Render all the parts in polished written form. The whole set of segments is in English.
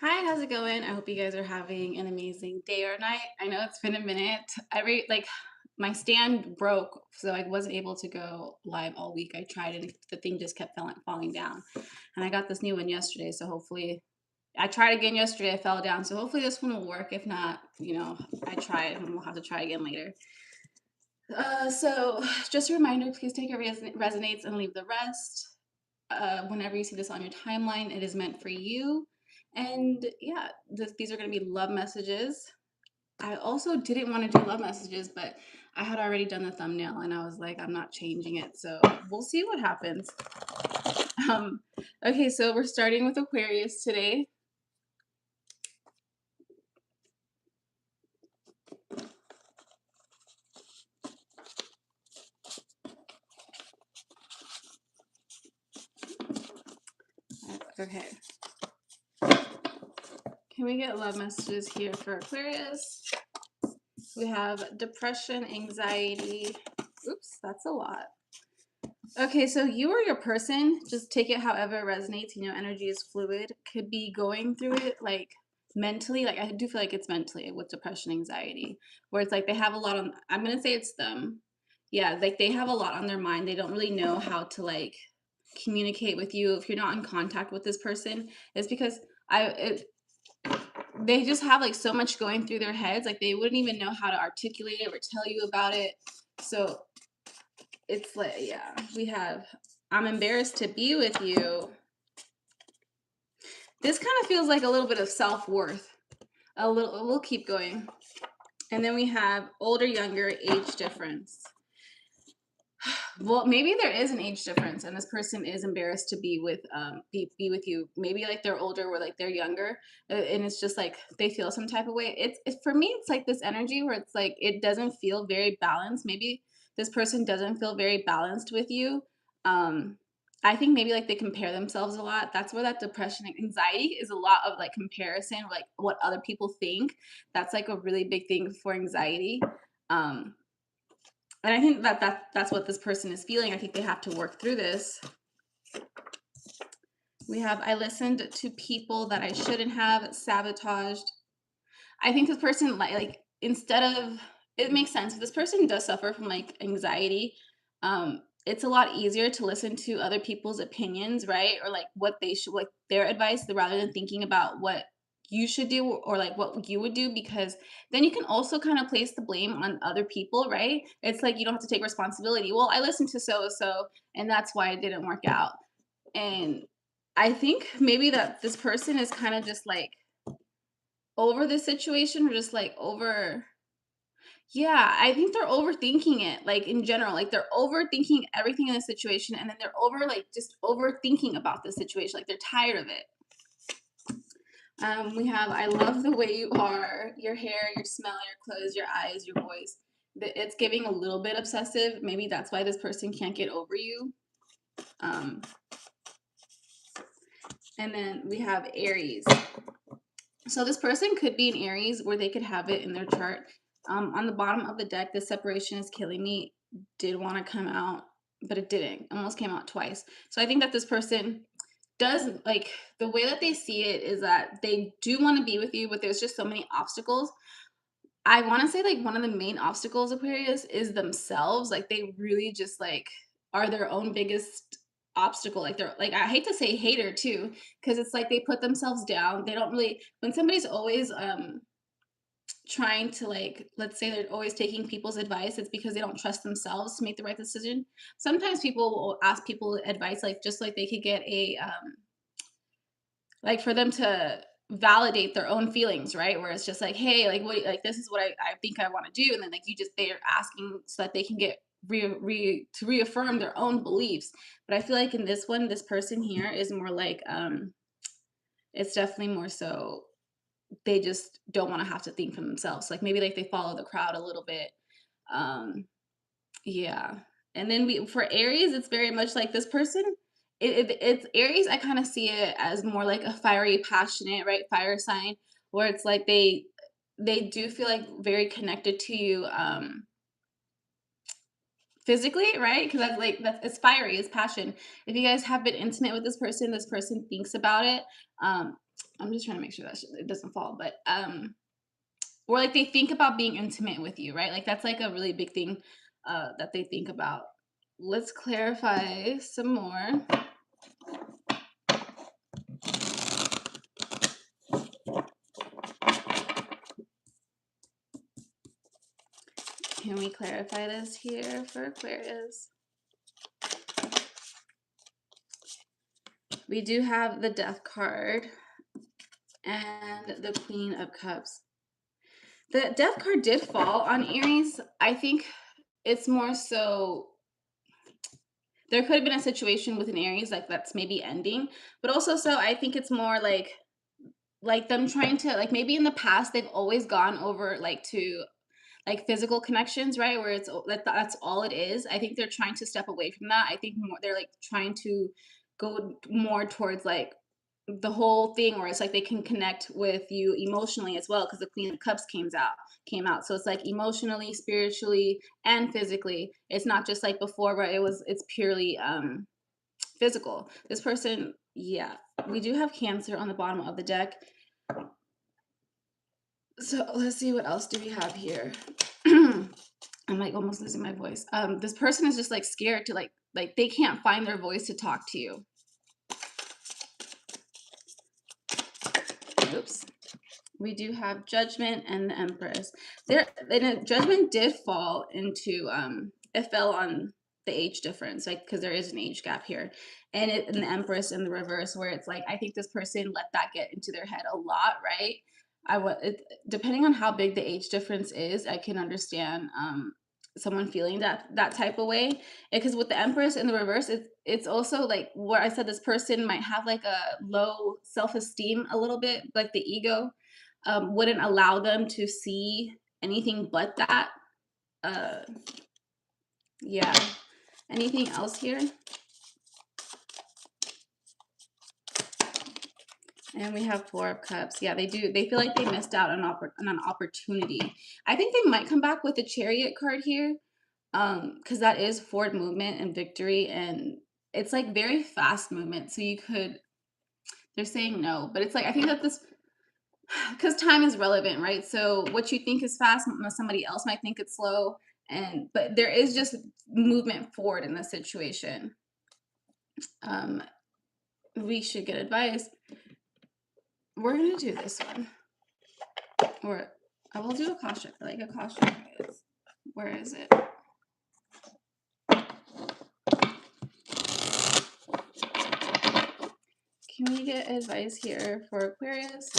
Hi, how's it going? I hope you guys are having an amazing day or night. I know it's been a minute. My stand broke, so I wasn't able to go live all week. I tried and the thing just kept falling down. And I got this new one yesterday, so hopefully I tried again yesterday, I fell down. So hopefully this one will work. If not, I tried and we'll have to try again later. So just a reminder, please take it resonates and leave the rest. Whenever you see this on your timeline, it is meant for you. And yeah, these are going to be love messages. I also didn't want to do love messages, but I had already done the thumbnail and I was like, I'm not changing it. So we'll see what happens. Um, okay, so we're starting with Aquarius today. Okay. Can we get love messages here for Aquarius? We have depression, anxiety. Oops, that's a lot. Okay, so you or your person, just take it however it resonates. Energy is fluid. Could be going through it like mentally. Like I do feel like it's mentally with depression, anxiety, where it's like they have a lot on. I'm gonna say it's them. Yeah, like they have a lot on their mind. They don't really know how to like communicate with you if you're not in contact with this person. It's because they just have like so much going through their heads. Like they wouldn't even know how to articulate it or tell you about it. So it's like, yeah, we have, I'm embarrassed to be with you. This kind of feels like a little bit of self-worth. We'll keep going. And then we have older, younger, age difference. Well, maybe there is an age difference and this person is embarrassed to be with be with you. Maybe like they're older or like they're younger, and it's just like they feel some type of way. It's for me, it's like this energy where it's like it doesn't feel very balanced. Maybe this person doesn't feel very balanced with you. um I think maybe like they compare themselves a lot. That's where that depression and anxiety is, a lot of like comparison, like what other people think. That's like a really big thing for anxiety. um and I think that's what this person is feeling. I think they have to work through this. We have, I listened to people that I shouldn't have, sabotaged. I think this person like instead of, it makes sense. If this person does suffer from like anxiety, it's a lot easier to listen to other people's opinions, right? Or like what they should, like their advice, rather than thinking about what you should do or like what you would do, because then you can also kind of place the blame on other people, right? It's like you don't have to take responsibility. Well, I listened to so and that's why it didn't work out. And I think maybe that this person is kind of just like over the situation, or just like over, yeah, I think they're overthinking it, like in general, like they're overthinking everything in the situation, and then they're just overthinking about the situation, like they're tired of it. We have, I love the way you are, your hair, your smell, your clothes, your eyes, your voice. It's giving a little bit obsessive. Maybe that's why this person can't get over you. Um, and then we have Aries. So this person could be an Aries, where they could have it in their chart. On the bottom of the deck, the separation is killing me did want to come out, but it didn't. Almost came out twice. So I think that this person does, like, the way that they see it is that they do want to be with you, but there's just so many obstacles. I want to say like one of the main obstacles, Aquarius, is themselves. Like they really just like are their own biggest obstacle. Like they're like, I hate to say hater too, because it's like they put themselves down. They don't really, when somebody's always trying to, like, let's say they're always taking people's advice, it's because they don't trust themselves to make the right decision. Sometimes people will ask people advice, like just like they could get a like for them to validate their own feelings, right? Where it's just like, hey, like what, like this is what I think I want to do, and then like they're asking so that they can get to reaffirm their own beliefs. But I feel like in this one, this person here is more like it's definitely more so they just don't want to have to think for themselves. Like maybe like they follow the crowd a little bit. Um, yeah. And then we, for Aries, it's very much like this person. It's Aries. I kind of see it as more like a fiery, passionate, right? Fire sign, where it's like they do feel like very connected to you physically, right? Because that's it's fiery, it's passion. If you guys have been intimate with this person thinks about it. I'm just trying to make sure that it doesn't fall, but or like they think about being intimate with you, right? Like that's like a really big thing that they think about. Let's clarify some more. Can we clarify this here for Aquarius? We do have the Death card and the Queen of Cups. The Death card did fall on Aries. I think it's more so there could have been a situation with an Aries like that's maybe ending, but also so I think it's more like them trying to like maybe in the past they've always gone over like to like physical connections, right? Where that's all it is. I think they're trying to step away from that. I think more, they're like trying to go more towards like the whole thing where it's like they can connect with you emotionally as well because the Queen of Cups came out. So it's like emotionally, spiritually, and physically. It's not just like before where it's purely physical. This person, yeah. We do have Cancer on the bottom of the deck. So let's see what else do we have here. I'm like almost losing my voice. This person is just like scared to like they can't find their voice to talk to you. Oops. We do have Judgment and the Empress. Judgment did fall into it fell on the age difference, like because there is an age gap here, and the Empress in the reverse, where it's like I think this person let that get into their head a lot, right? Depending on how big the age difference is, I can understand someone feeling that type of way, because with the Empress in the reverse, it's also like where I said this person might have like a low self-esteem a little bit, like the ego wouldn't allow them to see anything but that. Yeah. Anything else here? And we have Four of Cups. Yeah, they do. They feel like they missed out on an opportunity. I think they might come back with the Chariot card here, because that is forward movement and victory, and it's like very fast movement. So you could. They're saying no, but it's like I think that this because time is relevant, right? So what you think is fast, somebody else might think it's slow, but there is just movement forward in this situation. We should get advice. We're gonna do this one, or I will do a Cashapp. I like a Cashapp. Where is it? Can we get advice here for Aquarius?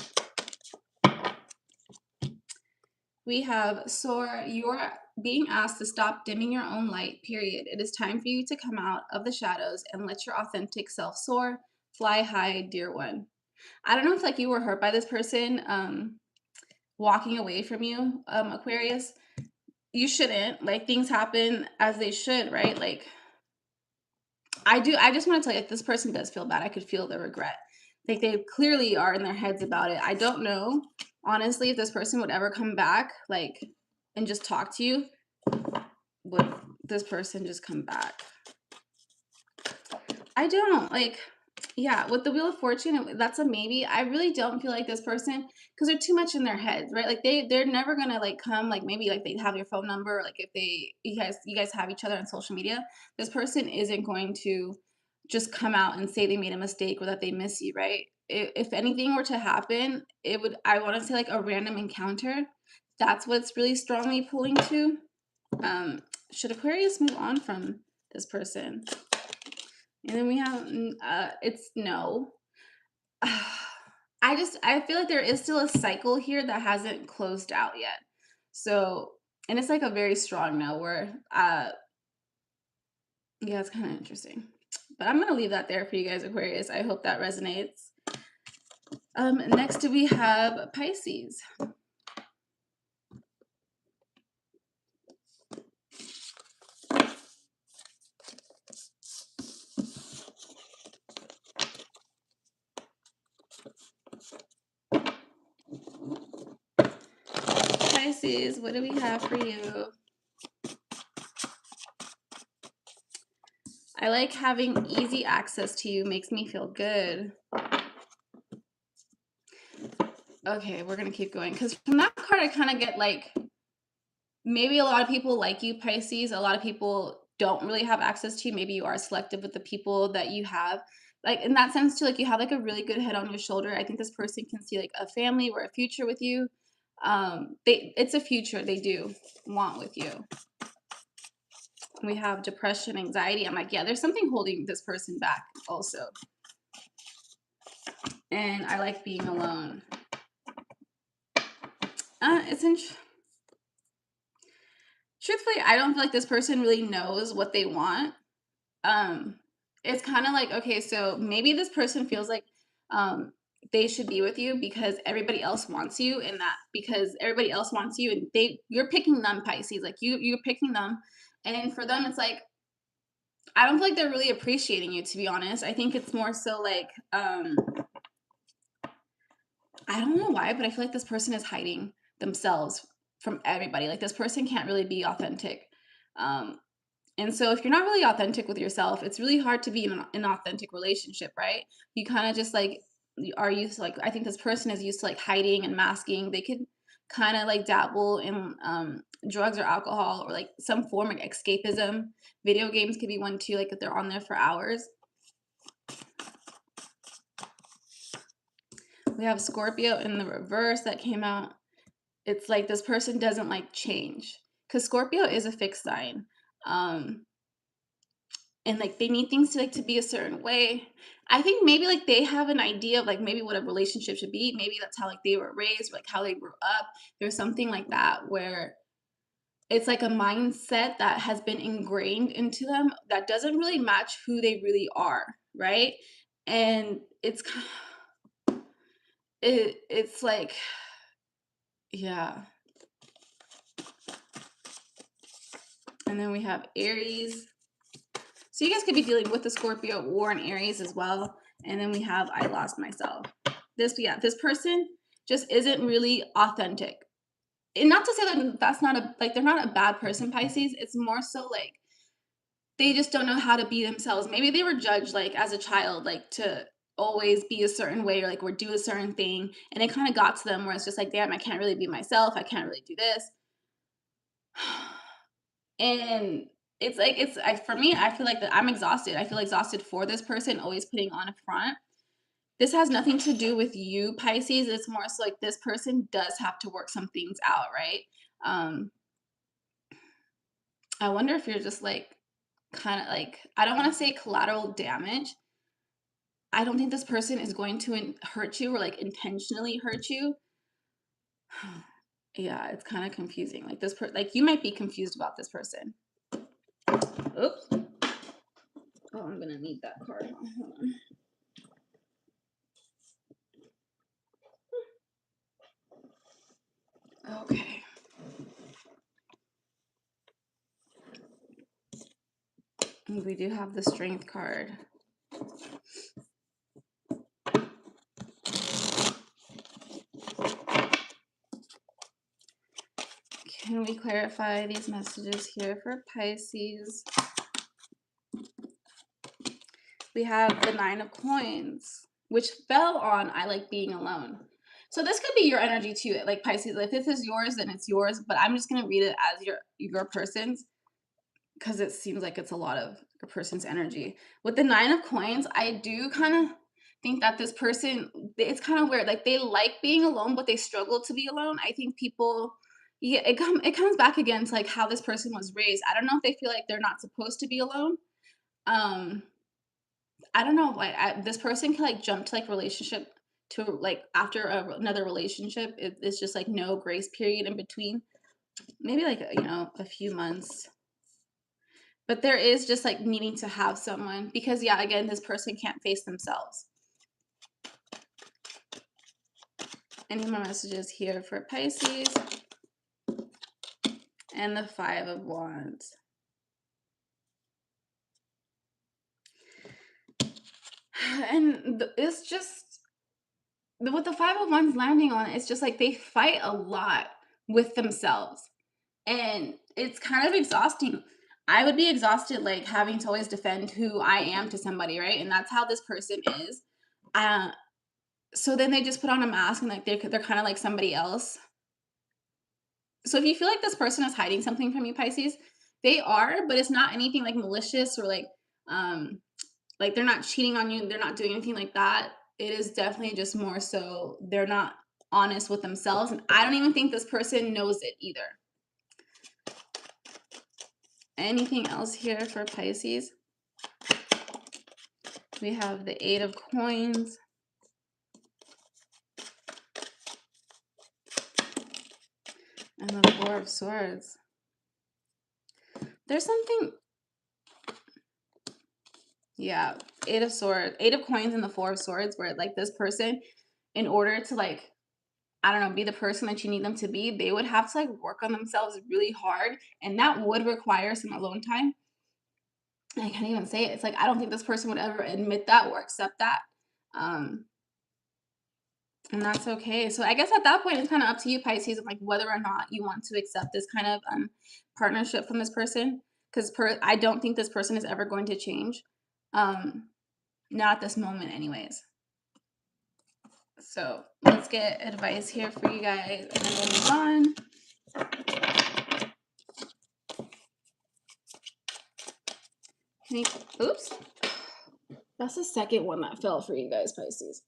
We have Soar. You're being asked to stop dimming your own light, period. It is time for you to come out of the shadows and let your authentic self soar. Fly high, dear one. I don't know if like you were hurt by this person walking away from you, Aquarius. You shouldn't. Like things happen as they should, right? Like I just want to tell you, this person does feel bad. I could feel the regret. Like they clearly are in their heads about it. I don't know, honestly, if this person would ever come back, like, and just talk to you. Would this person just come back? I don't like. Yeah, with the Wheel of Fortune, that's a maybe. I really don't feel like this person because they're too much in their heads, right? Like they're never gonna like come like maybe like they have your phone number, like if you guys have each other on social media. This person isn't going to just come out and say they made a mistake or that they miss you, right? If anything were to happen, it would I want to say like a random encounter. That's what's really strongly pulling to. Should Aquarius move on from this person? And then we have it's no. I feel like there is still a cycle here that hasn't closed out yet. So, and it's like a very strong no where yeah, it's kind of interesting. But I'm going to leave that there for you guys, Aquarius. I hope that resonates. Next we have Pisces. Pisces, what do we have for you? I like having easy access to you. Makes me feel good. Okay, we're gonna keep going because from that card I kind of get like maybe a lot of people like you, Pisces. A lot of people don't really have access to you. Maybe you are selective with the people that you have. Like in that sense too, like you have like a really good head on your shoulder. I think this person can see like a family or a future with you. It's a future they do want with you. We have depression, anxiety. I'm like, yeah, there's something holding this person back also. And I like being alone. It's truthfully, I don't feel like this person really knows what they want. Um, it's kind of like, okay, so maybe this person feels like they should be with you because everybody else wants you, and that because everybody else wants you, and you're picking them, Pisces, like you're picking them, and for them, it's like I don't feel like they're really appreciating you, to be honest. I think it's more so like I don't know why, but I feel like this person is hiding themselves from everybody. Like this person can't really be authentic. Um, and so if you're not really authentic with yourself, it's really hard to be in an authentic relationship, right? You kind of just like are used to like I think this person is used to like hiding and masking. They could kind of like dabble in drugs or alcohol or like some form of escapism. Video games could be one too, like if they're on there for hours. We have Scorpio in the reverse that came out. It's like this person doesn't like change because Scorpio is a fixed sign. Um, and like they need things to like to be a certain way. I think maybe like they have an idea of like maybe what a relationship should be. Maybe that's how like they were raised, or, like how they grew up. There's something like that where it's like a mindset that has been ingrained into them that doesn't really match who they really are, right? And it's like yeah. And then we have Aries. So you guys could be dealing with the Scorpio or an Aries as well. And then we have I lost myself. This person just isn't really authentic. And not to say that that's not a like they're not a bad person, Pisces. It's more so like they just don't know how to be themselves. Maybe they were judged like as a child, like to always be a certain way or like or do a certain thing. And it kind of got to them where it's just like, damn, I can't really be myself. I can't really do this. And it's like for me, I feel like that I'm exhausted. I feel exhausted for this person always putting on a front. This has nothing to do with you, Pisces. It's more so like this person does have to work some things out, right? Um, I wonder if you're just like kind of like I don't want to say collateral damage. I don't think this person is going to hurt you or like intentionally hurt you. Yeah, it's kind of confusing. Like like you might be confused about this person. Oops. Oh, I'm gonna need that card. Hold on. Okay. We do have the Strength card. Can we clarify these messages here for Pisces? We have the Nine of Coins, which fell on I like being alone. So this could be your energy too, like Pisces. If this is yours, then it's yours. But I'm just gonna read it as your person's because it seems like it's a lot of a person's energy. With the Nine of Coins, I do kind of think that this person, it's kind of weird. Like they like being alone, but they struggle to be alone. I think people, yeah, it comes back again to like how this person was raised. I don't know if they feel like they're not supposed to be alone. Um, I don't know. Like this person can like jump to like relationship to like after another relationship. It's just like no grace period in between. Maybe like a few months. But there is just like needing to have someone because yeah, again, this person can't face themselves. Any more messages here for Pisces? And the Five of Wands. And it's just what the Five of Wands landing on, it's just like they fight a lot with themselves. And it's kind of exhausting. I would be exhausted like having to always defend who I am to somebody, right? And that's how this person is. So then they just put on a mask and like they're kind of like somebody else. So if you feel like this person is hiding something from you, Pisces, they are, but it's not anything like malicious or like they're not cheating on you, they're not doing anything like that. It is definitely just more so they're not honest with themselves, and I don't even think this person knows it either. Anything else here for Pisces? We have the 8 of Coins. And the 4 of Swords. There's something, yeah, 8 of Swords, 8 of Coins and the 4 of Swords, where like this person, in order to like, I don't know, be the person that you need them to be, they would have to like work on themselves really hard. And that would require some alone time. I can't even say it. It's like, I don't think this person would ever admit that or accept that. Um, and that's okay. So I guess at that point, it's kind of up to you, Pisces, of like whether or not you want to accept this kind of partnership from this person. Because I don't think this person is ever going to change. Not at this moment, anyways. So let's get advice here for you guys, and then we'll move on. Oops. That's the second one that fell for you guys, Pisces.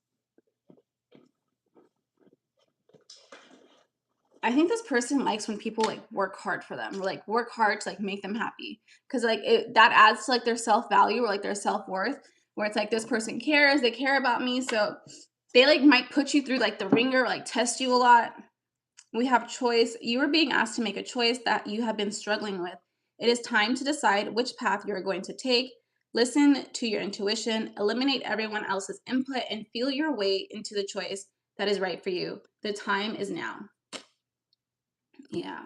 I think this person likes when people like work hard for them, or like work hard to like make them happy, because like that adds to like their self-value or like their self-worth, where it's like this person cares, they care about me, so they like might put you through like the ringer, or, like test you a lot. We have choice. You are being asked to make a choice that you have been struggling with. It is time to decide which path you're going to take. Listen to your intuition, eliminate everyone else's input, and feel your way into the choice that is right for you. The time is now. Yeah.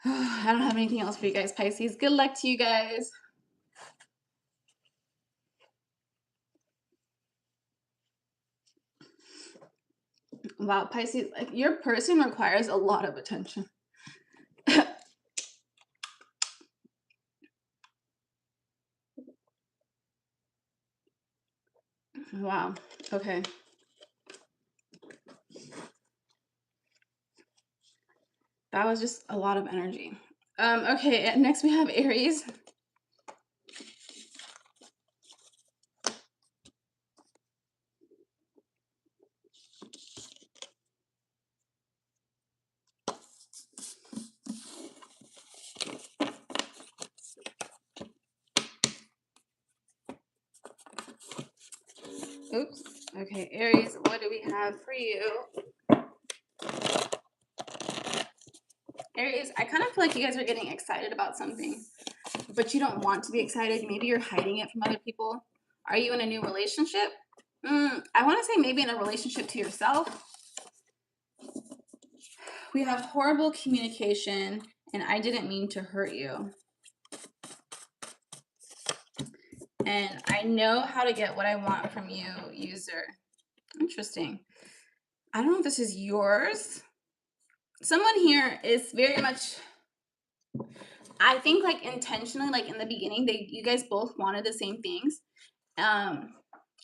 I don't have anything else for you guys, Pisces. Good luck to you guys. Wow, Pisces, like your person requires a lot of attention. Wow. Okay. That was just a lot of energy. Okay, next we have Aries. Oops. Okay, Aries, what do we have for you? Aries, I kind of feel like you guys are getting excited about something, but you don't want to be excited. Maybe you're hiding it from other people. Are you in a new relationship? I want to say maybe in a relationship to yourself. We have horrible communication, and I didn't mean to hurt you. And I know how to get what I want from you, user. Interesting. I don't know if this is yours. Someone here is very much, I think like intentionally, like in the beginning, you guys both wanted the same things. Now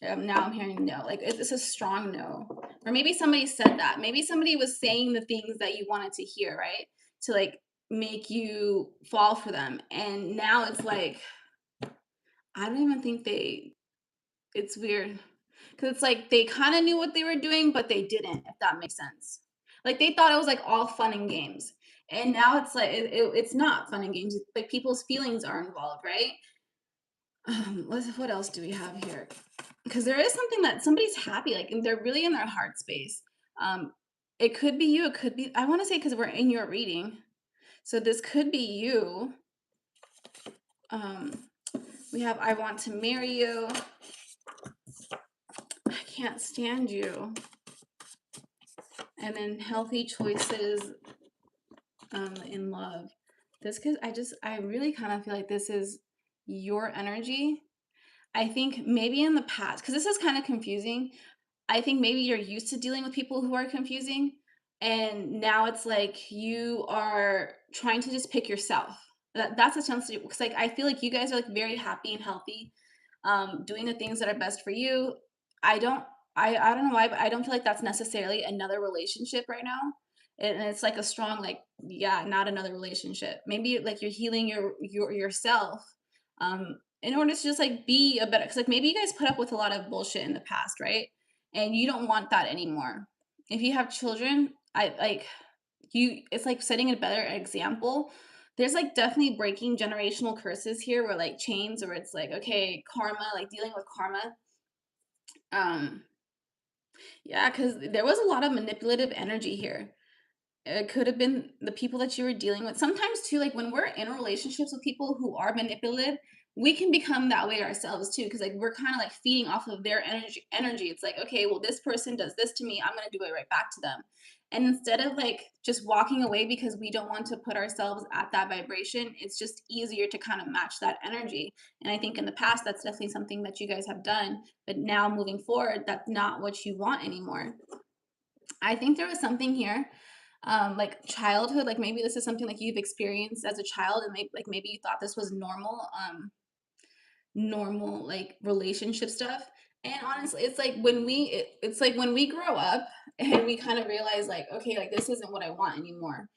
I'm hearing no, like it's a strong no. Or maybe somebody said that. Maybe somebody was saying the things that you wanted to hear, right? To like make you fall for them. And now it's like, I don't even think it's weird. Because it's like they kind of knew what they were doing, but they didn't, if that makes sense. Like they thought it was like all fun and games. And now it's like, it's not fun and games. Like people's feelings are involved, right? What else do we have here? Because there is something that somebody's happy, like and they're really in their heart space. It could be you, it could be, I want to say because we're in your reading. So this could be you. We have I want to marry you. I can't stand you. And then healthy choices in love. This could, I really kind of feel like this is your energy. I think maybe in the past, because this is kind of confusing. I think maybe you're used to dealing with people who are confusing. And now it's like you are trying to just pick yourself. That's a chance to, because like I feel like you guys are like very happy and healthy, doing the things that are best for you. I don't I don't know why, but I don't feel like that's necessarily another relationship right now. And it's like a strong like, yeah, not another relationship. Maybe like you're healing yourself in order to just like be a better, because like maybe you guys put up with a lot of bullshit in the past, right? And you don't want that anymore. If you have children, I like you it's like setting a better example. There's like definitely breaking generational curses here where like chains, where it's like, okay, karma, like dealing with karma. um yeah, because there was a lot of manipulative energy here. It could have been the people that you were dealing with. Sometimes too, like when we're in relationships with people who are manipulative, we can become that way ourselves too. Cause like we're kind of like feeding off of their energy. It's like, okay, well, this person does this to me, I'm gonna do it right back to them. And instead of like just walking away because we don't want to put ourselves at that vibration, it's just easier to kind of match that energy. And I think in the past that's definitely something that you guys have done. But now moving forward, that's not what you want anymore. I think there was something here, like childhood, like maybe this is something like you've experienced as a child, and maybe you thought this was normal, normal like relationship stuff. And honestly, it's like it's like when we grow up and we kind of realize like, okay, like this isn't what I want anymore,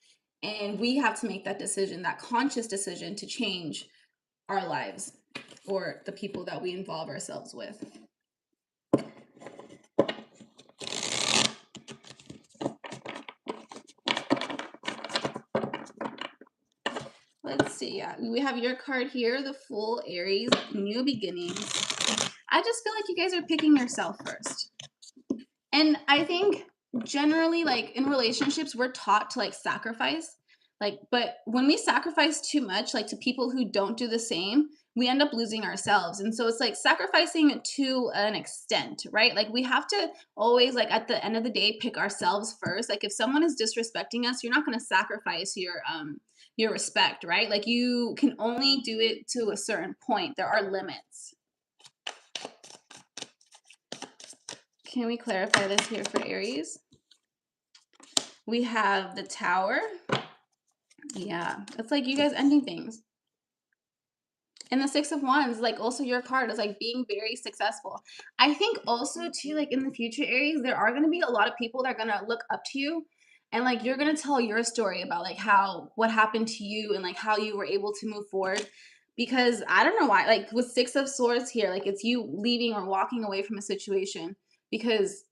and we have to make that decision, that conscious decision to change our lives or the people that we involve ourselves with. Let's see. Yeah, we have your card here, the Fool, Aries, new beginnings. I just feel like you guys are picking yourself first. And I think generally, like in relationships, we're taught to like sacrifice. Like, but when we sacrifice too much, like to people who don't do the same, we end up losing ourselves. And so it's like sacrificing to an extent, right? Like we have to always, like at the end of the day, pick ourselves first. Like if someone is disrespecting us, you're not going to sacrifice your respect, right? Like you can only do it to a certain point. There are limits. Can we clarify this here for Aries? We have the Tower. Yeah, it's like you guys ending things. And the Six of Wands, like also your card is like being very successful. I think also too, like in the future, Aries, there are going to be a lot of people that are going to look up to you, and like you're going to tell your story about like how what happened to you and like how you were able to move forward. Because I don't know why, like with Six of Swords here, like it's you leaving or walking away from a situation, because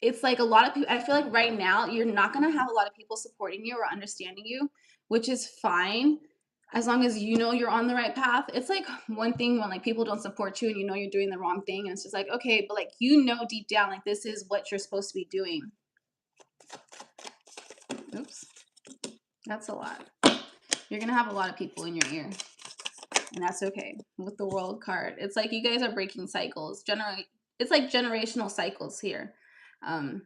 it's like a lot of people, I feel like right now you're not going to have a lot of people supporting you or understanding you, which is fine as long as you know you're on the right path. It's like one thing when like people don't support you and you know you're doing the wrong thing, and it's just like, okay, but like you know deep down like this is what you're supposed to be doing. Oops. That's a lot. You're going to have a lot of people in your ear. And that's okay. With the World card, it's like you guys are breaking cycles. Generally, it's like generational cycles here. Um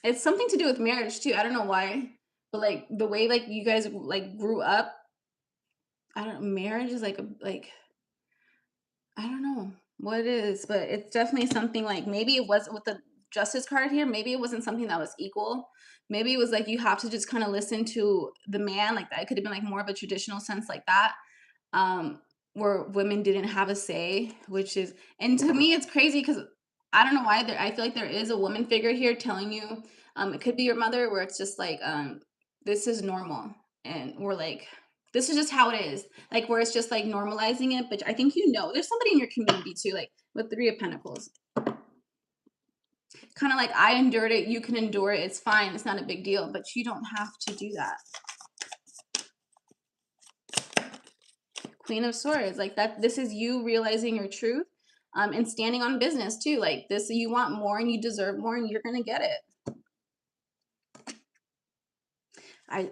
It's something to do with marriage too. I don't know why, but like the way like you guys like grew up, I don't marriage is like a like I don't know what it is, but it's definitely something like maybe it was with the Justice card here, maybe it wasn't something that was equal. Maybe it was like you have to just kind of listen to the man, like that. It could have been like more of a traditional sense like that. Where women didn't have a say, which is, and to me it's crazy because I don't know why there, I feel like there is a woman figure here telling you, it could be your mother, where it's just like, this is normal, and we're like, this is just how it is, like where it's just like normalizing it. But I think you know there's somebody in your community too, like with Three of Pentacles, kind of like, I endured it, you can endure it, it's fine, it's not a big deal, but you don't have to do that. Queen of Swords, like that, this is you realizing your truth, and standing on business too. Like this, you want more and you deserve more and you're gonna get it.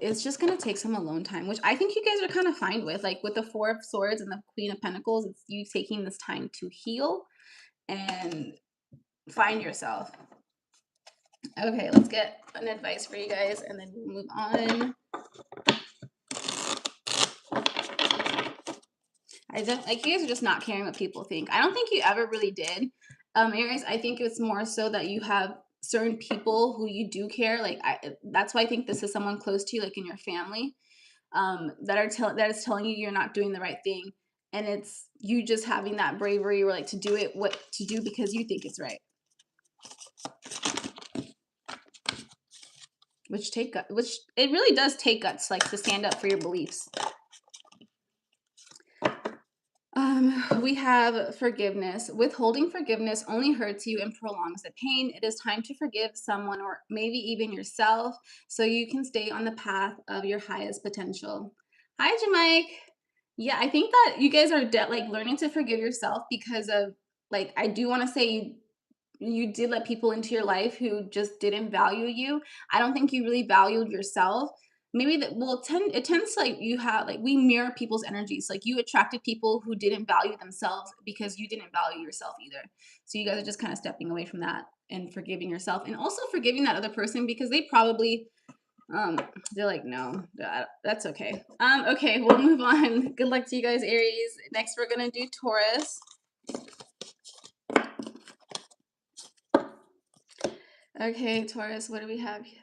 It's just gonna take some alone time, which I think you guys are kind of fine with. Like with the Four of Swords and the Queen of Pentacles, it's you taking this time to heal and find yourself. Okay, let's get an advice for you guys and then we'll move on. I don't like, you guys are just not caring what people think. I don't think you ever really did. Aries, I think it's more so that you have certain people who you do care. Like that's why I think this is someone close to you, like in your family, that is telling you you're not doing the right thing. and it's you just having that bravery or like to do it what to do because you think it's right. Which it really does take guts, like to stand up for your beliefs. We have forgiveness. Withholding forgiveness only hurts you and prolongs the pain. It is time to forgive someone or maybe even yourself so you can stay on the path of your highest potential. Hi, Jamike. Yeah, I think that you guys are like learning to forgive yourself because of like I do want to say you did let people into your life who just didn't value you. I don't think you really valued yourself. Maybe that well it tends to like you have like we mirror people's energies. Like you attracted people who didn't value themselves because you didn't value yourself either. So you guys are just kind of stepping away from that and forgiving yourself and also forgiving that other person because they probably they're like no, that's okay. Okay, we'll move on. Good luck to you guys, Aries. Next we're gonna do Taurus. Okay, Taurus, what do we have here?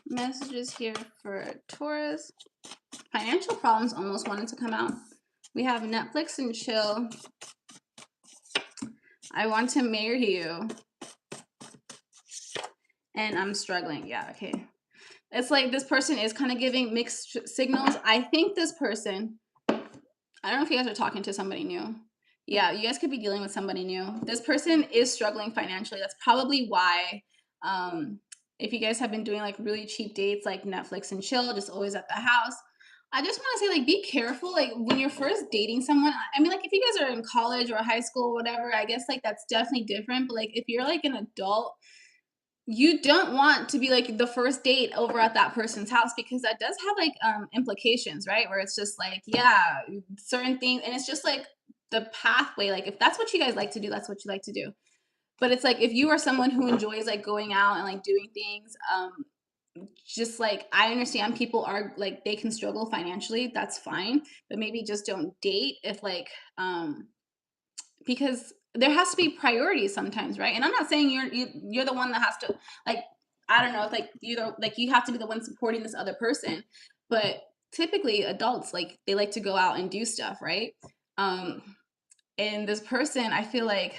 Messages here for Taurus. Financial problems almost wanted to come out. We have Netflix and chill. I want to marry you. And I'm struggling. Yeah, okay. It's like this person is kind of giving mixed signals. I think this person, I don't know if you guys are talking to somebody new. Yeah, you guys could be dealing with somebody new. This person is struggling financially. That's probably why if you guys have been doing like really cheap dates like Netflix and chill, just always at the house, I just want to say like be careful like when you're first dating someone. I mean like if you guys are in college or high school or whatever, I guess like that's definitely different, but like if you're like an adult, you don't want to be like the first date over at that person's house because that does have like implications, right? Where it's just like yeah, certain things and it's just like the pathway, like if that's what you guys like to do, that's what you like to do. But it's like if you are someone who enjoys like going out and like doing things, just like I understand people are like they can struggle financially, that's fine, but maybe just don't date if like because there has to be priorities sometimes, right? And I'm not saying you're the one that has to like I don't know if like you have to be the one supporting this other person, but typically adults like they like to go out and do stuff, right? Um and this person, I feel like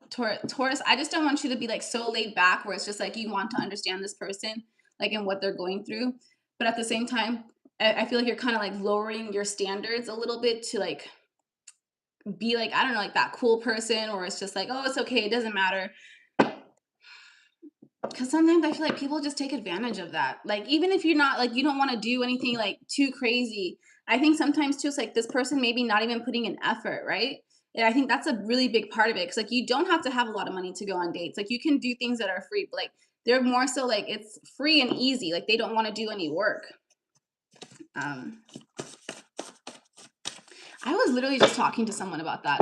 Taurus, I just don't want you to be like so laid back where it's just like you want to understand this person, like and what they're going through. But at the same time, I feel like you're kind of like lowering your standards a little bit to like be like, I don't know, like that cool person, or it's just like, oh, it's okay, it doesn't matter. Because sometimes I feel like people just take advantage of that. Like, even if you're not like, you don't want to do anything like too crazy. I think sometimes too, it's like this person maybe not even putting an effort, right? And I think that's a really big part of it. Cause like you don't have to have a lot of money to go on dates. Like you can do things that are free, but like they're more so like it's free and easy. Like they don't want to do any work. I was literally just talking to someone about that.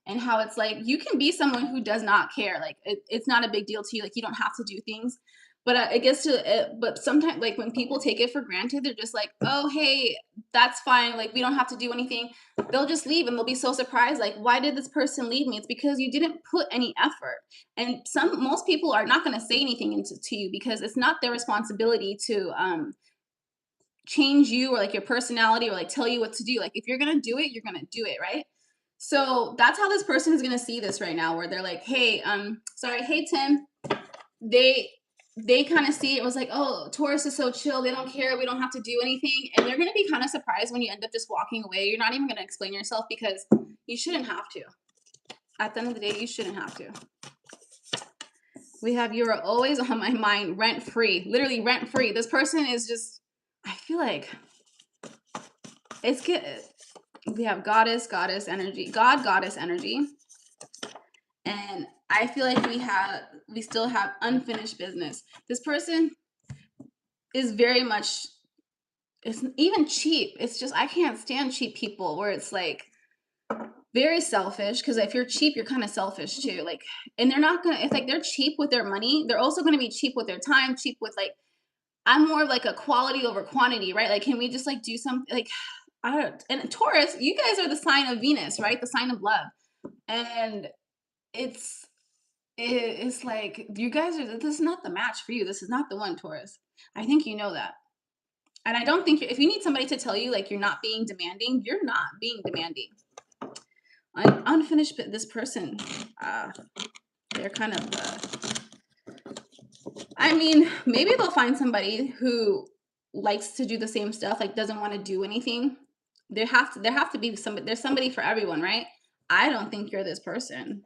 And how it's like you can be someone who does not care. Like it's not a big deal to you. Like you don't have to do things. But it gets to it. But sometimes, like when people take it for granted, they're just like, "Oh, hey, that's fine. Like we don't have to do anything." They'll just leave, and they'll be so surprised. Like, why did this person leave me? It's because you didn't put any effort. And most people are not going to say anything to you because it's not their responsibility to change you or like your personality or like tell you what to do. Like if you're gonna do it, you're gonna do it, right? So that's how this person is gonna see this right now, where they're like, hey, sorry, hey Tim. They kind of see it was like, oh, Taurus is so chill, they don't care, we don't have to do anything. And they're gonna be kind of surprised when you end up just walking away. You're not even gonna explain yourself because you shouldn't have to. At the end of the day, you shouldn't have to. We have you are always on my mind, rent free, literally rent free. This person is just, I feel like it's good. We have goddess energy, goddess energy. And I feel like we still have unfinished business. This person is very much, it's even cheap. It's just, I can't stand cheap people where it's like very selfish. Because if you're cheap, you're kind of selfish too. Like, and they're not gonna, if like they're cheap with their money, they're also gonna be cheap with their time, cheap with like I'm more of like a quality over quantity, right? Like, can we just like do something like, I don't, and Taurus, you guys are the sign of Venus, right? The sign of love. And it's, it's like, you guys are, this is not the match for you. This is not the one, Taurus. I think you know that. And I don't think, if you need somebody to tell you like you're not being demanding, you're not being demanding. Unfinished, this person, they're kind of, I mean, maybe they'll find somebody who likes to do the same stuff, like doesn't want to do anything. There have to be somebody, there's somebody for everyone, right? I don't think you're this person.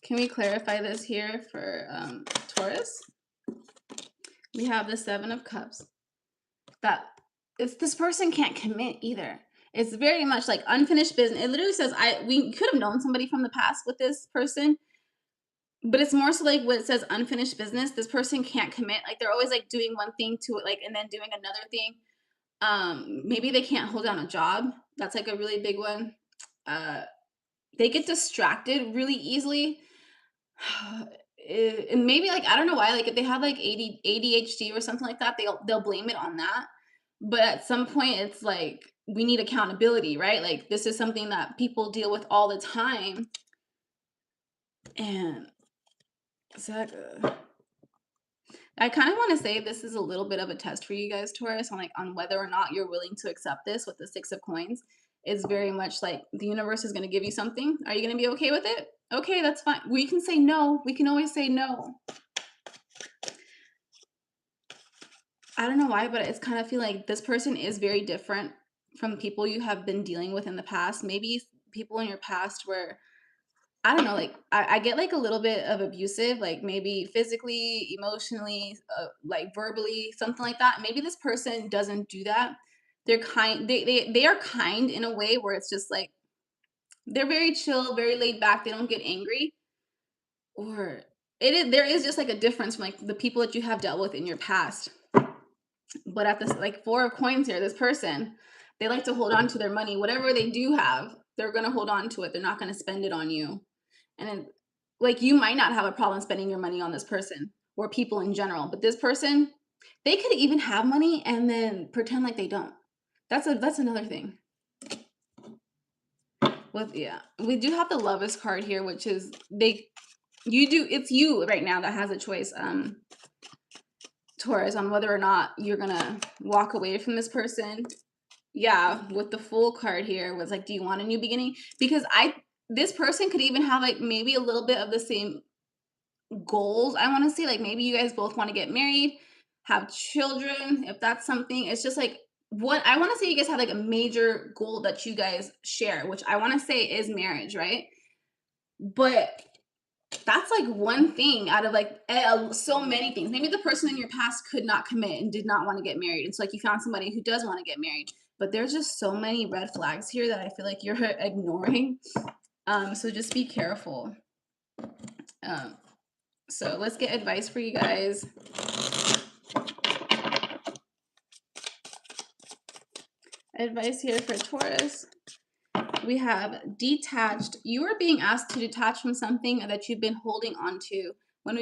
Can we clarify this here for Taurus? We have the Seven of Cups. That it's, this person can't commit either. It's very much like unfinished business. It literally says we could have known somebody from the past with this person, but it's more so like what it says, unfinished business. This person can't commit. Like they're always like doing one thing to it, like, and then doing another thing. Maybe they can't hold down a job. That's like a really big one. They get distracted really easily. And maybe like, I don't know why, like if they have like ADHD or something like that, they'll blame it on that. But at some point it's like we need accountability, right? Like this is something that people deal with all the time. And so I kind of want to say this is a little bit of a test for you guys, Taurus, on whether or not you're willing to accept this with the Six of Coins. It's very much like the universe is going to give you something. Are you going to be okay with it? Okay, that's fine. We can say no. We can always say no. I don't know why, but it's kind of feel like this person is very different from people you have been dealing with in the past. Maybe people in your past were, I don't know, like I get like a little bit of abusive, like maybe physically, emotionally, like verbally, something like that. Maybe this person doesn't do that. They're kind. They are kind in a way where it's just like they're very chill, very laid back. They don't get angry, or it is, there is just like a difference from like the people that you have dealt with in your past. But at this like Four of Coins here, this person, they like to hold on to their money. Whatever they do have, they're gonna hold on to it. They're not gonna spend it on you. And then, like you might not have a problem spending your money on this person or people in general, but this person, they could even have money and then pretend like they don't. That's another thing. With yeah, we do have the Lovers card here, which is it's you right now that has a choice, Taurus, on whether or not you're gonna walk away from this person. Yeah, with the Fool card here was like, do you want a new beginning? Because this person could even have like maybe a little bit of the same goals. I want to say like maybe you guys both want to get married, have children, if that's something. It's just like what I want to say, you guys have like a major goal that you guys share, which I want to say is marriage, right? But that's like one thing out of like so many things. Maybe the person in your past could not commit and did not want to get married. It's like you found somebody who does want to get married, but there's just so many red flags here that I feel like you're ignoring. So just be careful. So let's get advice for you guys. Advice here for Taurus. We have detached. You are being asked to detach from something that you've been holding on to. When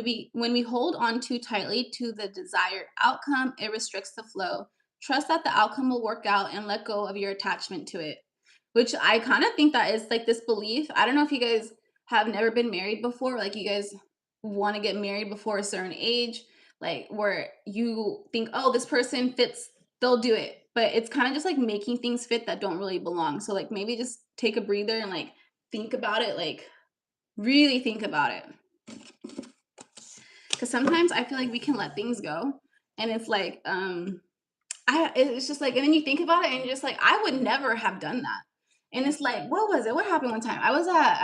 we hold on too tightly to the desired outcome, it restricts the flow. Trust that the outcome will work out and let go of your attachment to it. Which I kind of think that is like this belief. I don't know if you guys have never been married before, like you guys want to get married before a certain age, like where you think, oh, this person fits, they'll do it. But it's kind of just like making things fit that don't really belong. So like maybe just take a breather and like think about it, like really think about it. Because sometimes I feel like we can let things go, and it's like it's just like, and then you think about it and you're just like, I would never have done that. And it's like, what was it? What happened one time?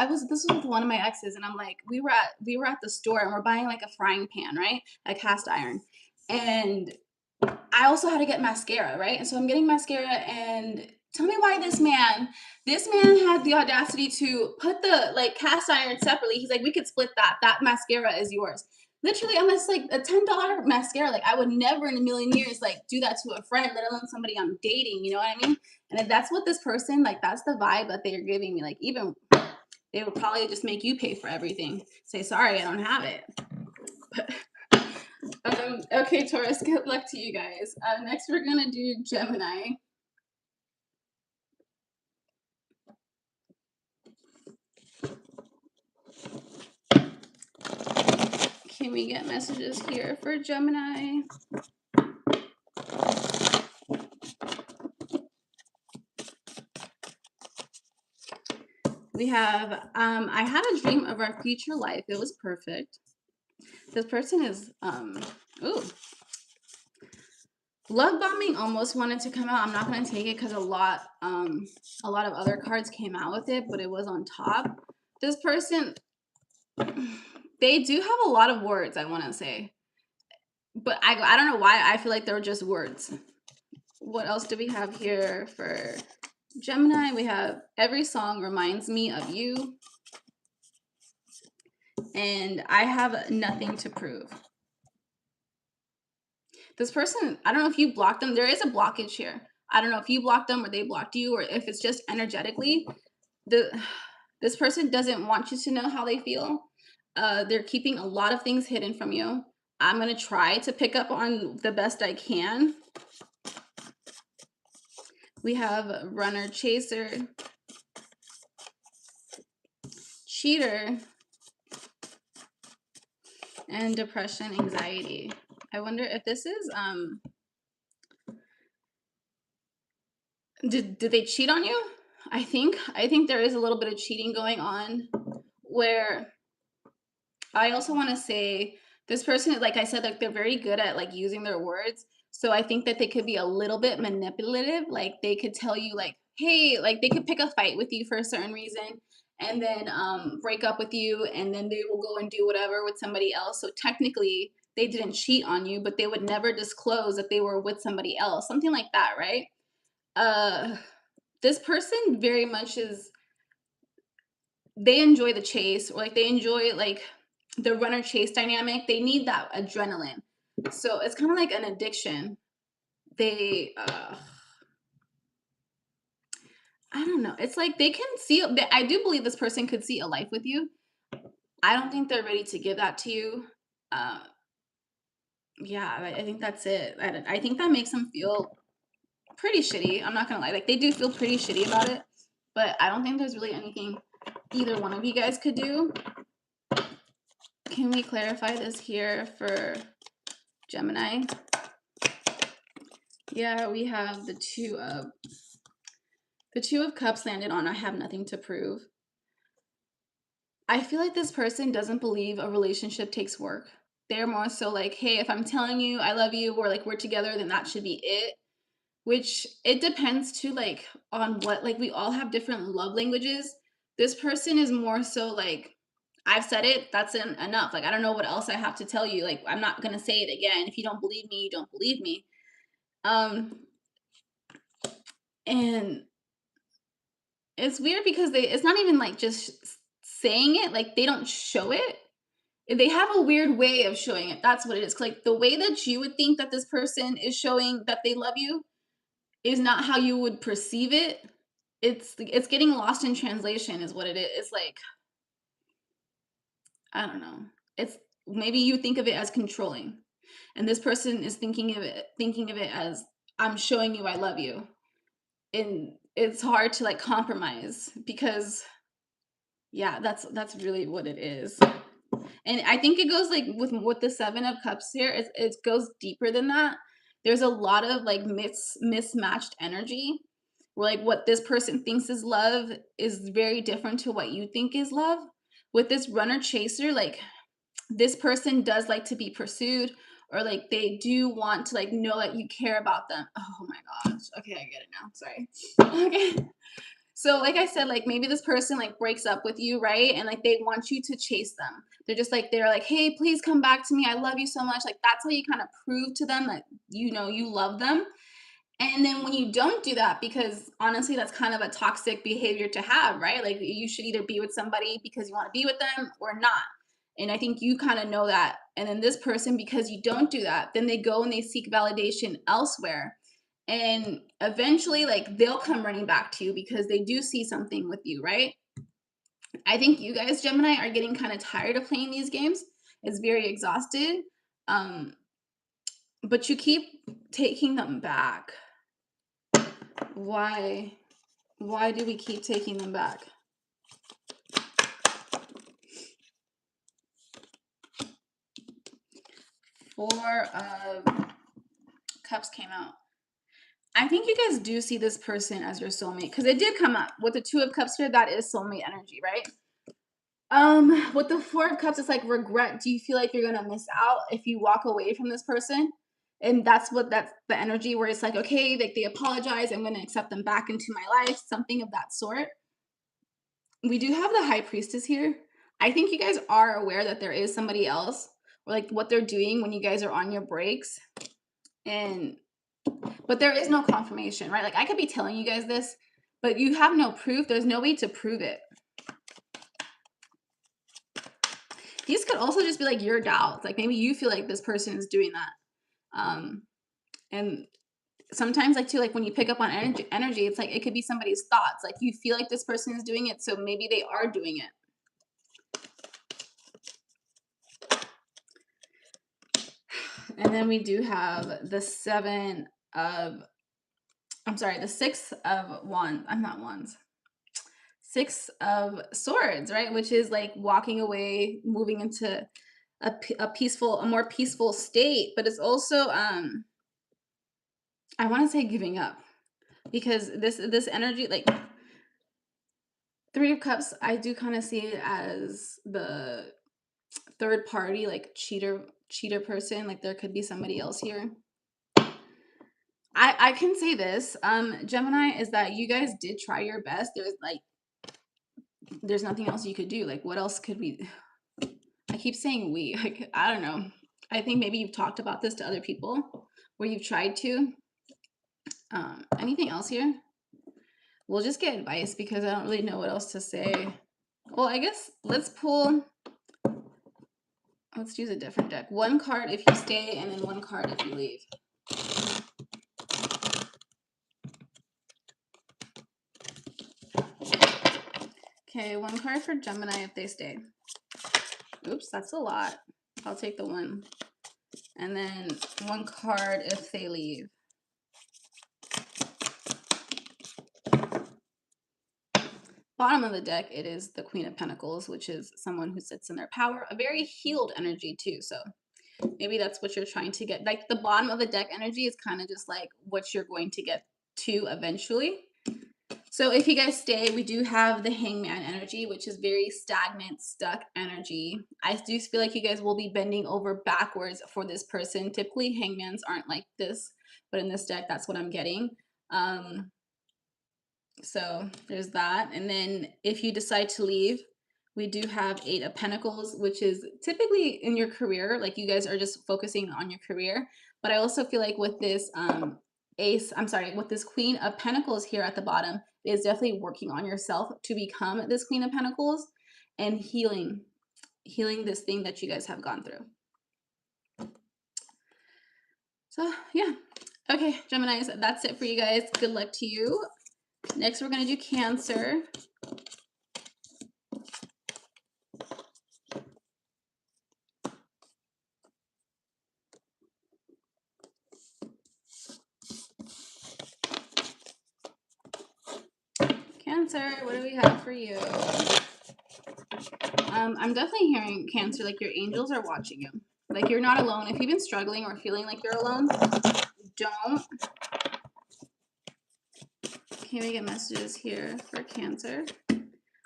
This was with one of my exes, and I'm like, we were at the store and we're buying like a frying pan, right? A cast iron. And I also had to get mascara, right? And so I'm getting mascara, and tell me why this man had the audacity to put the like cast iron separately. He's like, we could split that. That mascara is yours. Literally, I'm just like a $10 mascara. Like I would never in a million years like do that to a friend, let alone somebody I'm dating. You know what I mean? And if that's what this person, like that's the vibe that they're giving me. Like even They would probably just make you pay for everything. Say, sorry, I don't have it. Okay, Taurus, good luck to you guys. Next, we're going to do Gemini. Can we get messages here for Gemini? We have, I had a dream of our future life. It was perfect. This person is, ooh. Love bombing almost wanted to come out. I'm not going to take it because a lot of other cards came out with it, but it was on top. This person, they do have a lot of words, I want to say. But I don't know why I feel like they're just words. What else do we have here for Gemini? We have every song reminds me of you. And I have nothing to prove. This person, I don't know if you blocked them. There is a blockage here. I don't know if you blocked them or they blocked you, or if it's just energetically. This person doesn't want you to know how they feel. They're keeping a lot of things hidden from you. I'm going to try to pick up on the best I can. We have runner, chaser, cheater, and depression, anxiety. I wonder if this is, did they cheat on you? I think there is a little bit of cheating going on, where I also want to say this person, like I said, like they're very good at like using their words. So I think that they could be a little bit manipulative. Like they could tell you like, hey, like they could pick a fight with you for a certain reason and then break up with you, and then they will go and do whatever with somebody else. So technically they didn't cheat on you, but they would never disclose that they were with somebody else. Something like that, right? This person very much is, they enjoy the chase, or like they enjoy like the runner chase dynamic. They need that adrenaline. So it's kind of like an addiction. They I don't know. It's like they can see, I do believe this person could see a life with you. I don't think they're ready to give that to you. Yeah, I think that's it. I think that makes them feel pretty shitty. I'm not gonna lie. Like they do feel pretty shitty about it, but I don't think there's really anything either one of you guys could do. Can we clarify this here for Gemini? Yeah, we have the two of cups landed on I have nothing to prove. I feel like this person doesn't believe a relationship takes work. They're more so like, hey, if I'm telling you I love you, or like we're together, then that should be it. Which it depends too, like on what, like we all have different love languages. This person is more so like, I've said it, that's enough. Like I don't know what else I have to tell you. Like I'm not gonna say it again. If you don't believe me, you don't believe me. And it's weird because it's not even like just saying it, like they don't show it. They have a weird way of showing it. That's what it is. Like the way that you would think that this person is showing that they love you is not how you would perceive it. It's getting lost in translation is what it is. It's like, I don't know. It's maybe you think of it as controlling, and this person is thinking of it as, I'm showing you I love you. And it's hard to like compromise because yeah, that's really what it is. And I think it goes like with the 7 of cups here, it goes deeper than that. There's a lot of like mismatched energy, where like what this person thinks is love is very different to what you think is love. With this runner chaser, like this person does like to be pursued, or like they do want to like know that you care about them. Oh my gosh. Okay, I get it now. Sorry. Okay. So like I said, like maybe this person like breaks up with you, right? And like they want you to chase them. They're like, hey, please come back to me. I love you so much. Like that's how you kind of prove to them that you know you love them. And then when you don't do that, because honestly, that's kind of a toxic behavior to have, right? Like you should either be with somebody because you want to be with them or not. And I think you kind of know that. And then this person, because you don't do that, then they go and they seek validation elsewhere. And eventually, like they'll come running back to you because they do see something with you, right? I think you guys, Gemini, are getting kind of tired of playing these games. It's very exhausted. Um, but you keep taking them back. Why? Why do we keep taking them back? Four of Cups came out. I think you guys do see this person as your soulmate because it did come up with the Two of Cups here. That is soulmate energy, right? With the Four of Cups, it's like regret. Do you feel like you're gonna miss out if you walk away from this person? And that's the energy where it's like, okay, like they apologize, I'm gonna accept them back into my life, something of that sort. We do have the High Priestess here. I think you guys are aware that there is somebody else, or like what they're doing when you guys are on your breaks. And but there is no confirmation, right? Like I could be telling you guys this, but you have no proof. There's no way to prove it. These could also just be like your doubts. Like maybe you feel like this person is doing that. And sometimes like too, like when you pick up on energy, it's like it could be somebody's thoughts. Like you feel like this person is doing it, so maybe they are doing it. And then we do have the the Six of Wands. I'm not Wands. Six of Swords, right? Which is like walking away, moving into a more peaceful state. But it's also, I want to say giving up, because this energy, like Three of Cups, I do kind of see it as the third party, like cheater person. Like there could be somebody else here. I can say this, Gemini, is that you guys did try your best. There's nothing else you could do. Like what else could we? I keep saying we. Like I don't know. I think maybe you've talked about this to other people where you've tried to. Anything else here? We'll just get advice because I don't really know what else to say. Well, I guess let's use a different deck. One card if you stay, and then one card if you leave. Okay, one card for Gemini if they stay. Oops, that's a lot. I'll take the one. And then one card if they leave. Bottom of the deck, it is the Queen of Pentacles, which is someone who sits in their power. A very healed energy too, so maybe that's what you're trying to get. Like the bottom of the deck energy is kind of just like what you're going to get to eventually. So if you guys stay, we do have the Hangman energy, which is very stagnant, stuck energy. I do feel like you guys will be bending over backwards for this person. Typically, hangmans aren't like this, but in this deck, that's what I'm getting. So there's that. And then if you decide to leave, we do have Eight of Pentacles, which is typically in your career. Like you guys are just focusing on your career. But I also feel like with this with this Queen of Pentacles here at the bottom, is definitely working on yourself to become this Queen of Pentacles and healing this thing that you guys have gone through. So yeah. Okay, Geminis, that's it for you guys. Good luck to you. Next, we're going to do Cancer. Cancer, what do we have for you? I'm definitely hearing, Cancer, like your angels are watching you. Like you're not alone. If you've been struggling or feeling like you're alone, don't. Can we get messages here for Cancer?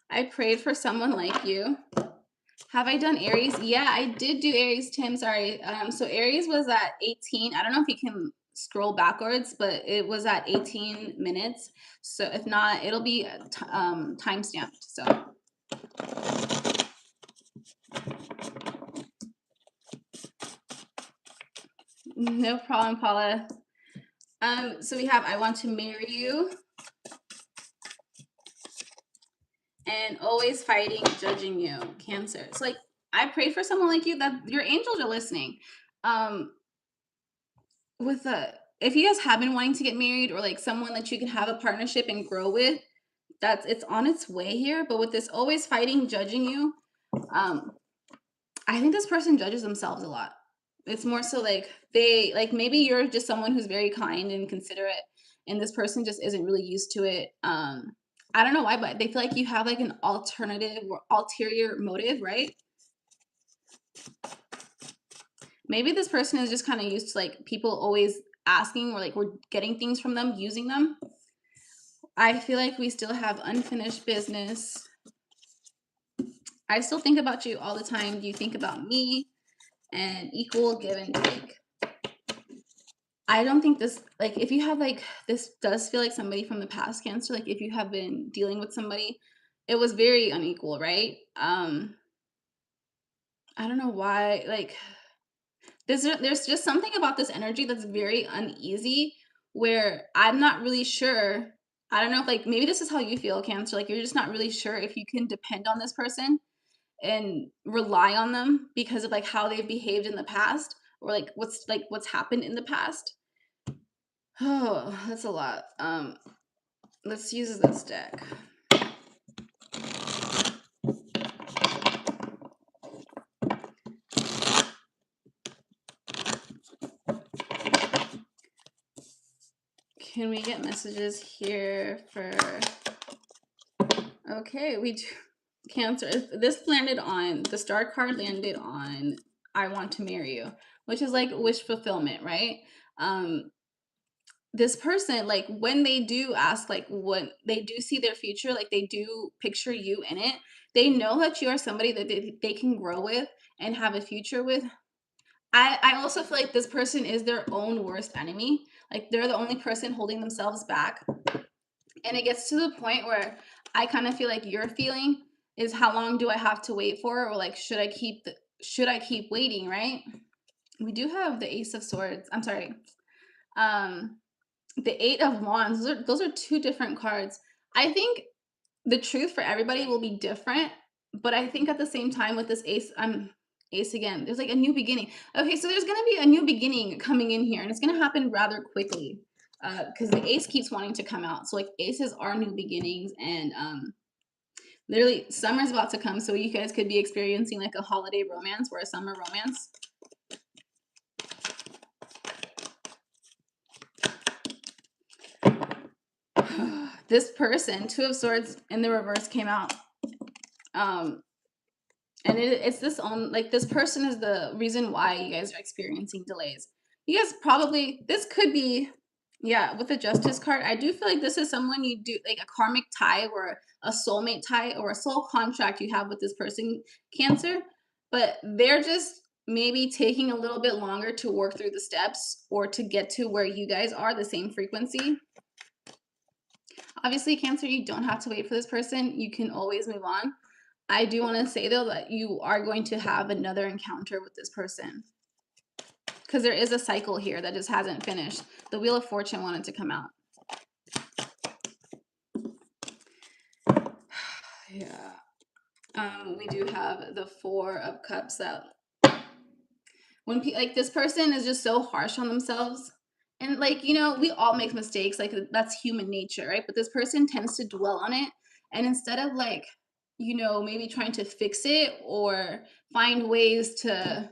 I prayed for someone like you. Have I done Aries? Yeah, I did do Aries, Tim. Sorry. So Aries was at 18. I don't know if you can scroll backwards, but it was at 18 minutes. So if not, it'll be time stamped. So no problem, Paula. So we have I want to marry you. And always fighting, judging you, Cancer. It's like I prayed for someone like you, that your angels are listening. If you guys have been wanting to get married, or like someone that you can have a partnership and grow with, it's on its way here. But with this always fighting, judging you, I think this person judges themselves a lot. It's more so like maybe you're just someone who's very kind and considerate, and this person just isn't really used to it. I don't know why, but they feel like you have like an alternative or ulterior motive, right? Maybe this person is just kind of used to like people always asking, or like we're getting things from them, using them. I feel like we still have unfinished business. I still think about you all the time. Do you think about me? And equal give and take. I don't think this, like, if you have like, this does feel like somebody from the past, Cancer. Like if you have been dealing with somebody, it was very unequal, right? I don't know why, like, there's just something about this energy that's very uneasy, where I'm not really sure. I don't know if like maybe this is how you feel, Cancer. Like you're just not really sure if you can depend on this person and rely on them because of like how they've behaved in the past, or like what's happened in the past. Oh, that's a lot. Let's use this deck. Can we get messages here for, okay, we do. Cancer, this landed on, the star card landed on I want to marry you, which is like wish fulfillment, right? This person, like when they do ask, like when they do see their future, like they do picture you in it, they know that you are somebody that they can grow with and have a future with. I also feel like this person is their own worst enemy. Like they're the only person holding themselves back. And it gets to the point where I kind of feel like your feeling is, how long do I have to wait for? Or like, should I keep waiting, right? We do have the Ace of Swords. I'm sorry. The Eight of Wands. Those are two different cards. I think the truth for everybody will be different, but I think at the same time with this Ace, Ace again, there's like a new beginning. Okay, so there's gonna be a new beginning coming in here, and it's gonna happen rather quickly, because the Ace keeps wanting to come out. So like aces are new beginnings, and literally summer's about to come, so you guys could be experiencing like a holiday romance or a summer romance. This person, Two of Swords in the reverse came out. And it's this own, like this person is the reason why you guys are experiencing delays. You guys probably, this could be, yeah, with the Justice card, I do feel like this is someone you do like a karmic tie or a soulmate tie or a soul contract you have with this person, Cancer, but they're just maybe taking a little bit longer to work through the steps or to get to where you guys are, the same frequency. Obviously, Cancer, you don't have to wait for this person. You can always move on. I do want to say, though, that you are going to have another encounter with this person, because there is a cycle here that just hasn't finished. The Wheel of Fortune wanted to come out. Yeah. We do have the Four of Cups out. When like this person is just so harsh on themselves, and like, you know, we all make mistakes, like that's human nature, right? But this person tends to dwell on it, and instead of like, you know, maybe trying to fix it or find ways to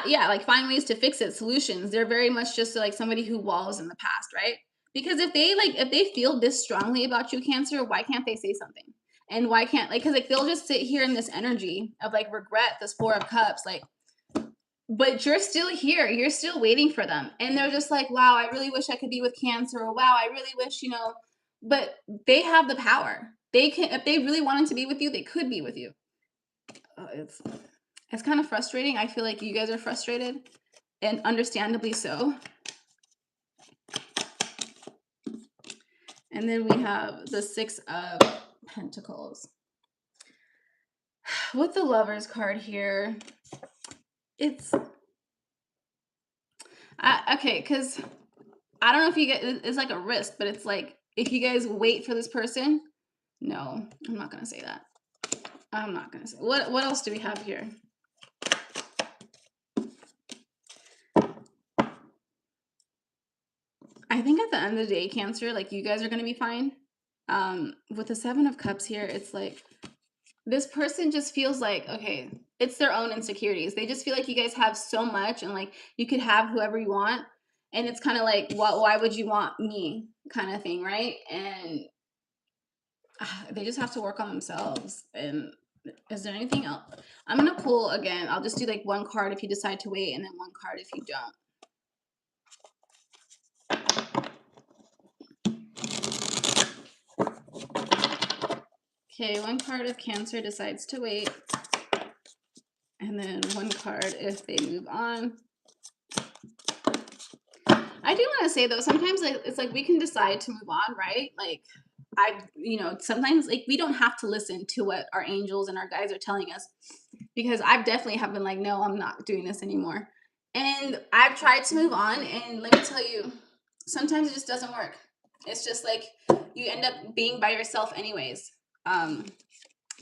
yeah, like find ways to fix it, solutions, they're very much just like somebody who wallows in the past, right? Because if they feel this strongly about you, Cancer, why can't they say something? And why can't, like, because like they'll just sit here in this energy of like regret, this Four of Cups, like, but you're still here, you're still waiting for them, and they're just like, wow, I really wish I could be with Cancer, or wow, I really wish, you know. But they have the power, they can, if they really wanted to be with you, they could be with you. It's kind of frustrating. I feel like you guys are frustrated, and understandably so. And then we have the Six of Pentacles. With the Lovers card here, it's okay, because I don't know if you get, it's like a risk, but it's like if you guys wait for this person. No, I'm not gonna say that. I'm not gonna say. What else do we have here? I think at the end of the day, Cancer, like you guys are gonna be fine. With the Seven of Cups here, it's like this person just feels like, okay, it's their own insecurities. They just feel like you guys have so much and like you could have whoever you want. And it's kind of like, why would you want me kind of thing, right? And they just have to work on themselves. And is there anything else? I'm going to pull again. I'll just do like one card if you decide to wait and then one card if you don't. Okay, one card if Cancer decides to wait. And then one card if they move on. I do want to say though, sometimes it's like we can decide to move on, right? Like sometimes like we don't have to listen to what our angels and our guides are telling us, because I've definitely have been like, no, I'm not doing this anymore. And I've tried to move on, and let me tell you, sometimes it just doesn't work. It's just like you end up being by yourself anyways.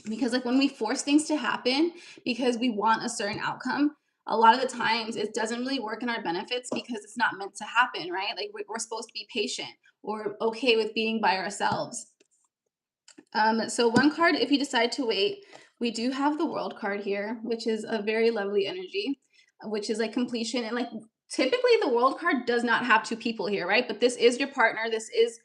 Because like when we force things to happen because we want a certain outcome, a lot of the times it doesn't really work in our benefits because it's not meant to happen, right? Like we're supposed to be patient or okay with being by ourselves. So one card, if you decide to wait, we do have the World card here, which is a very lovely energy, which is like completion. And like typically the World card does not have two people here, right? But this is your partner. This is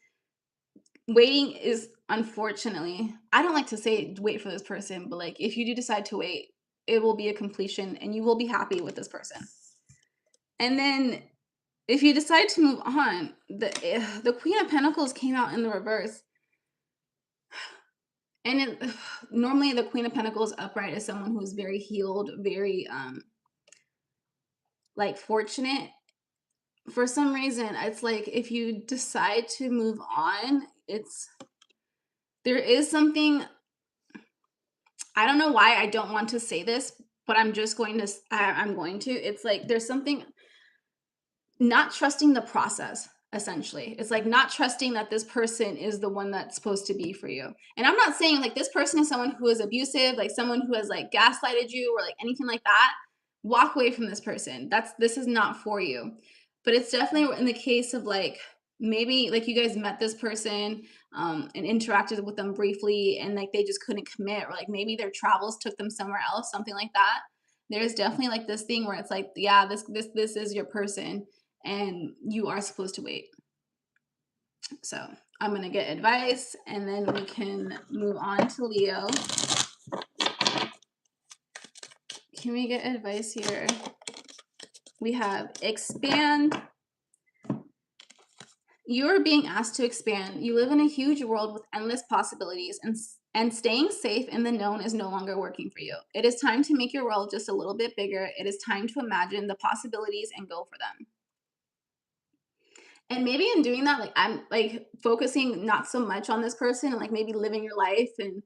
waiting is, unfortunately, I don't like to say wait for this person, but like if you do decide to wait, it will be a completion and you will be happy with this person. And then if you decide to move on, the Queen of Pentacles came out in the reverse. And normally the Queen of Pentacles upright is someone who's very healed, very like fortunate. For some reason, it's like if you decide to move on, there is something, I don't know why I don't want to say this, but I'm just going to, I'm going to. It's like there's something not trusting the process, essentially. It's like not trusting that this person is the one that's supposed to be for you. And I'm not saying like this person is someone who is abusive, like someone who has like gaslighted you or like anything like that. Walk away from this person. This is not for you. But it's definitely in the case of like maybe like you guys met this person and interacted with them briefly and like they just couldn't commit, or like maybe their travels took them somewhere else, something like that. There's definitely like this thing where it's like, yeah, this is your person and you are supposed to wait. So I'm going to get advice and then we can move on to Leo. Can we get advice here? We have expand. You are being asked to expand. You live in a huge world with endless possibilities, and staying safe in the known is no longer working for you. It is time to make your world just a little bit bigger. It is time to imagine the possibilities and go for them. And maybe in doing that, like I'm like focusing not so much on this person and like maybe living your life and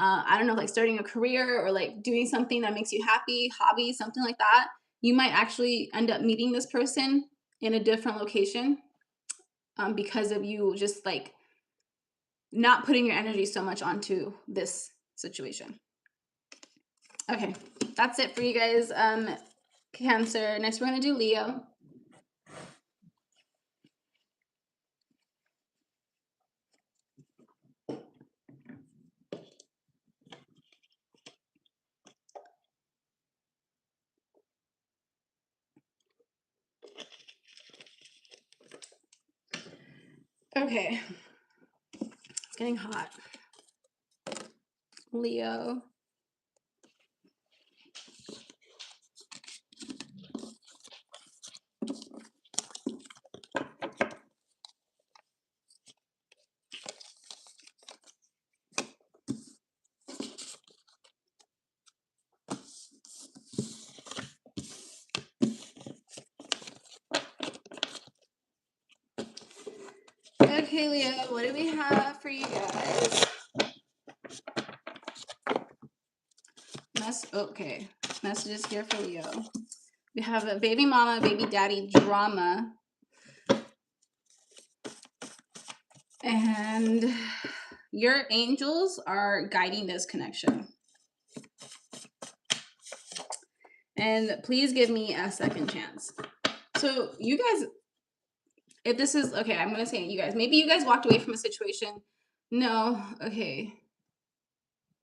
I don't know, like starting a career or like doing something that makes you happy, hobby, something like that. You might actually end up meeting this person in a different location because of you just like not putting your energy so much onto this situation. Okay, that's it for you guys. Cancer. Next, we're going to do Leo. Okay, it's getting hot. Leo. Okay, Leo, what do we have for you guys? Okay, messages here for Leo. We have a baby mama, baby daddy drama. And your angels are guiding this connection. And please give me a second chance. So you guys, if this is, okay, I'm going to say it, you guys. Maybe you guys walked away from a situation No. Okay.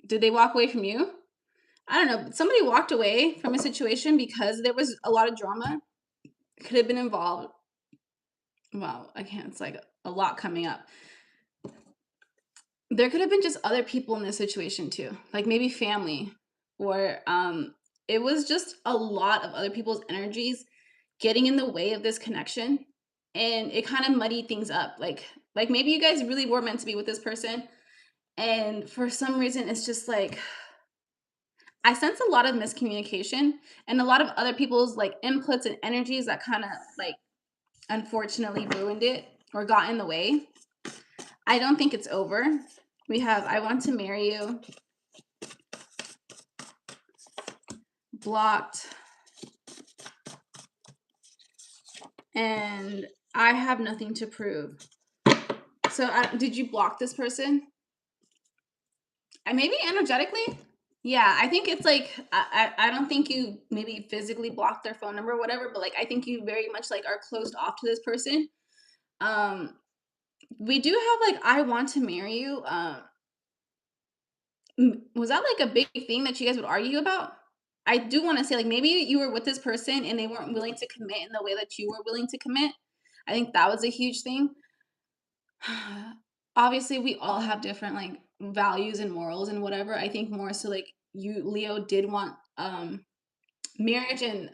Did they walk away from you? I don't know. Somebody walked away from a situation because there was a lot of drama. Could have been involved. Wow, I can't. It's like a lot coming up. There could have been just other people in this situation too, like maybe family, or it was just a lot of other people's energies getting in the way of this connection, and it kind of muddied things up. Like maybe you guys really were meant to be with this person, and for some reason it's just like I sense a lot of miscommunication and a lot of other people's like inputs and energies that kind of like unfortunately ruined it or got in the way. I don't think it's over. We have I want to marry you, blocked, and I have nothing to prove. So did you block this person? Maybe energetically? Yeah, I think it's like I don't think you maybe physically blocked their phone number or whatever, but like I think you very much like are closed off to this person. Um we do have like I want to marry you. Was that like a big thing that you guys would argue about? I do want to say like maybe you were with this person and they weren't willing to commit in the way that you were willing to commit. I think that was a huge thing. Obviously, we all have different like values and morals and whatever. I think more so like you Leo did want marriage and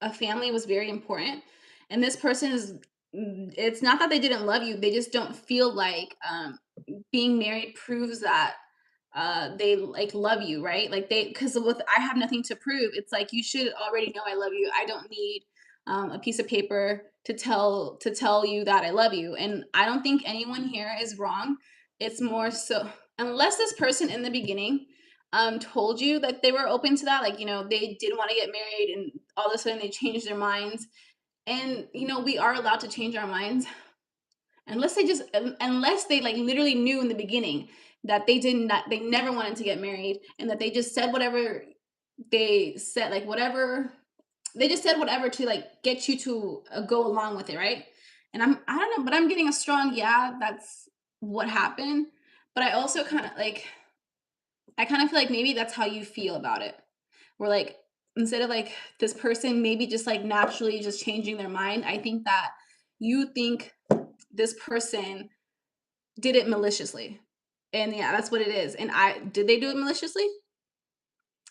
a family was very important. And this person is it's not that they didn't love you, they just don't feel like being married proves that they like love you, right? Like they because with I have nothing to prove, it's like you should already know I love you. I don't need a piece of paper to tell you that I love you. And I don't think anyone here is wrong. It's more so unless this person in the beginning told you that they were open to that, like, you know, they did want to get married and all of a sudden they changed their minds. And you know, we are allowed to change our minds unless they like literally knew in the beginning that they never wanted to get married and that they just said whatever they said, like whatever they just said whatever to like get you to go along with it, right? And I don't know, but I'm getting a strong yeah, that's what happened. But I also kind of like I kind of feel like maybe that's how you feel about it. Where like instead of like this person maybe just like naturally just changing their mind, I think that you think this person did it maliciously. And yeah, that's what it is. And I did they do it maliciously?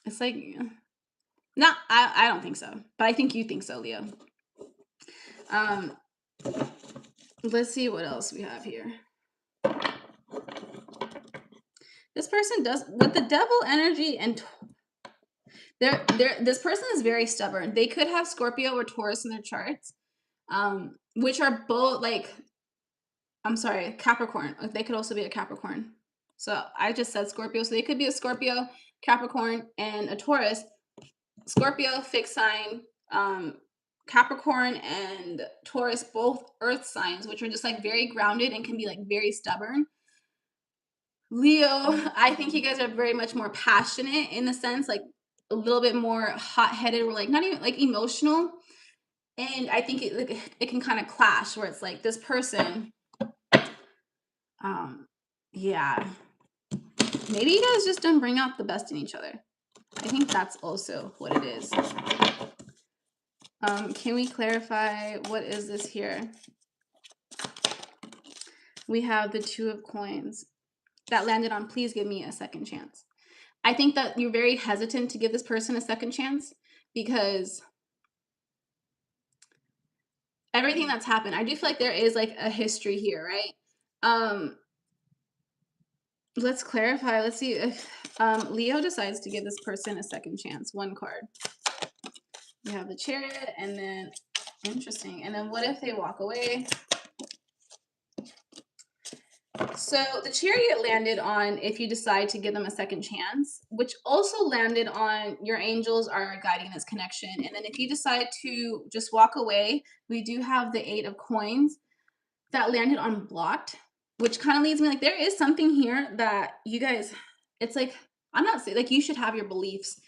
It's like no, I don't think so. But I think you think so, Leo. Um let's see what else we have here. This person does with the devil energy and this person is very stubborn. They could have Scorpio or Taurus in their charts. Which are both like I'm sorry, Capricorn. They could also be a Capricorn. So I just said Scorpio. So they could be a Scorpio, Capricorn, and a Taurus. Scorpio, fixed sign. Capricorn and Taurus, both earth signs, which are just like very grounded and can be like very stubborn. Leo, I think you guys are very much more passionate in the sense, like a little bit more hot headed or like not even like emotional. And I think it can kind of clash where it's like this person yeah, maybe you guys just don't bring out the best in each other. I think that's also what it is. Can we clarify what is this here? We have the Two of Coins that landed on please give me a second chance. I think that you're very hesitant to give this person a second chance because everything that's happened, I do feel like there is like a history here, right? Let's clarify. Let's see if Leo decides to give this person a second chance. One card. We have the Chariot, and then interesting. And then what if they walk away? So the Chariot landed on if you decide to give them a second chance, which also landed on your angels are guiding this connection. And then if you decide to just walk away, we do have the Eight of Coins that landed on blocked, which kind of leads me like there is something here that you guys, it's like, I'm not saying like you should have your beliefs,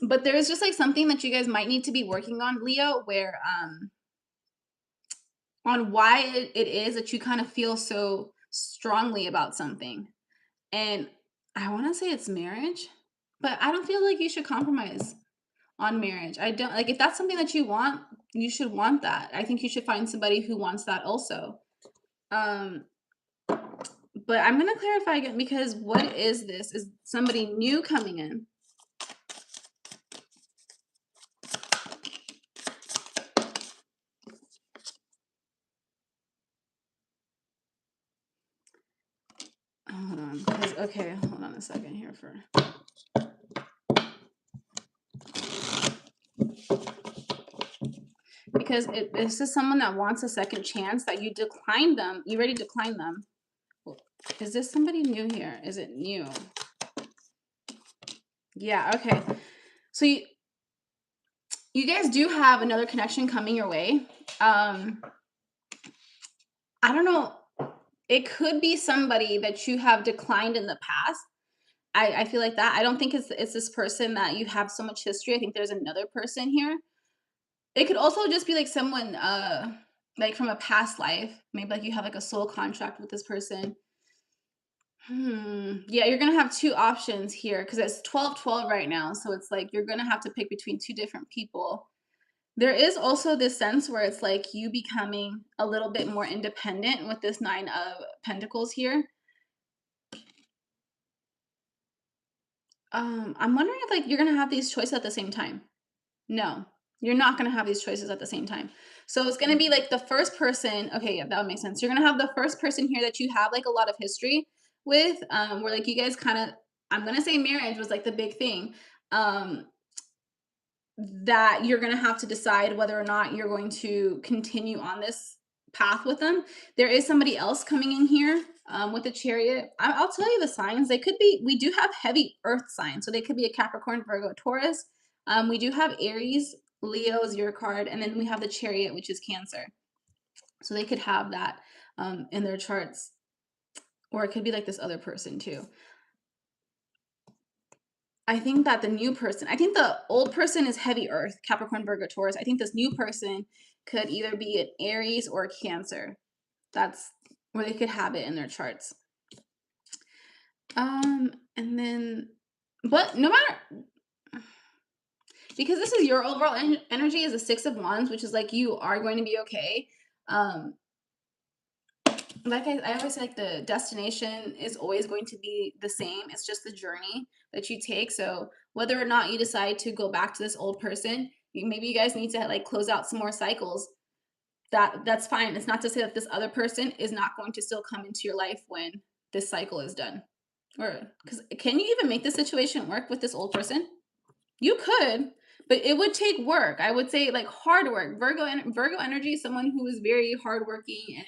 but there is just like something that you guys might need to be working on, Leo, where on why it is that you kind of feel so strongly about something. And I want to say it's marriage, but I don't feel like you should compromise on marriage. I don't like if that's something that you want, you should want that. I think you should find somebody who wants that also. Um, but I'm gonna clarify again because what is this? Is somebody new coming in? Hold on, okay, hold on a second here for. Because this is someone that wants a second chance that you declined them. You already declined them. Is this somebody new here? Is it new? Yeah, okay. So you guys do have another connection coming your way. I don't know. It could be somebody that you have declined in the past. I feel like that. I don't think it's this person that you have so much history. I think there's another person here. It could also just be like someone like from a past life. Maybe like you have like a soul contract with this person. Yeah, you're gonna have two options here because it's 12-12 right now. So it's like you're gonna have to pick between two different people. There is also this sense where it's like you becoming a little bit more independent with this 9 of Pentacles here. I'm wondering if like you're gonna have these choices at the same time. No, you're not gonna have these choices at the same time. So it's gonna be like the first person. Okay, yeah, that would make sense. You're gonna have the first person here that you have like a lot of history with, where like you guys kind of. I'm gonna say marriage was like the big thing. That you're going to have to decide whether or not you're going to continue on this path with them. There is somebody else coming in here with the Chariot. I'll tell you the signs. They could be, we do have heavy earth signs. So they could be a Capricorn, Virgo, Taurus. We do have Aries, Leo is your card. And then we have the Chariot, which is Cancer. So they could have that in their charts. Or it could be like this other person too. I think that the new person, I think the old person is heavy earth, Capricorn, Virgo, Taurus. I think this new person could either be an Aries or a Cancer. That's where they could have it in their charts. And then, but no matter, because this is your overall energy is a 6 of Wands, which is like you are going to be okay. Like I always say, like the destination is always going to be the same. It's just the journey that you take. So whether or not you decide to go back to this old person, maybe you guys need to like close out some more cycles. That's fine. It's not to say that this other person is not going to still come into your life when this cycle is done. Or because can you even make the situation work with this old person? You could, but it would take work. I would say like hard work. Virgo energy is someone who is very hardworking and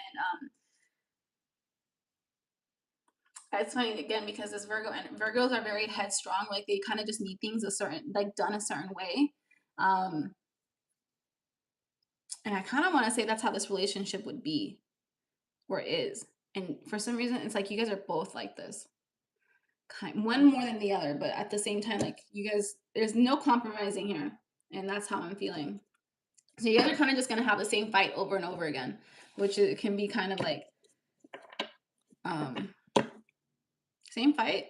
it's funny again because this Virgo and Virgos are very headstrong. Like they kind of just need things a certain, like done a certain way. And I kind of want to say that's how this relationship would be or is. And for some reason, it's like you guys are both like this. One more than the other, but at the same time, like you guys, there's no compromising here. And that's how I'm feeling. So you guys are kind of just going to have the same fight over and over again, which it can be kind of like, same fight.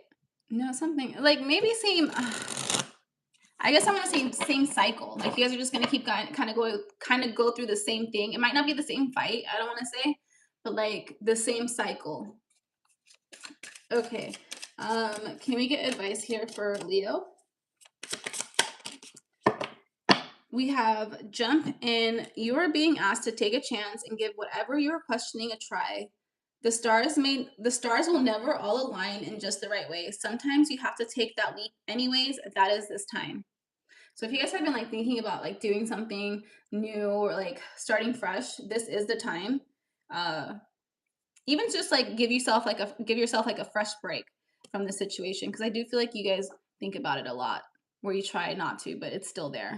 No, something like maybe same. I guess I want to say same cycle. Like you guys are just gonna keep kind of go through the same thing. It might not be the same fight. I don't want to say, but like the same cycle. Okay. Can we get advice here for Leo? We have jump in. You are being asked to take a chance and give whatever you're questioning a try. The stars will never all align in just the right way. Sometimes you have to take that leap anyways. That is this time. So if you guys have been like thinking about like doing something new or like starting fresh, this is the time. Even just like give yourself like a fresh break from the situation because I do feel like you guys think about it a lot where you try not to, but it's still there.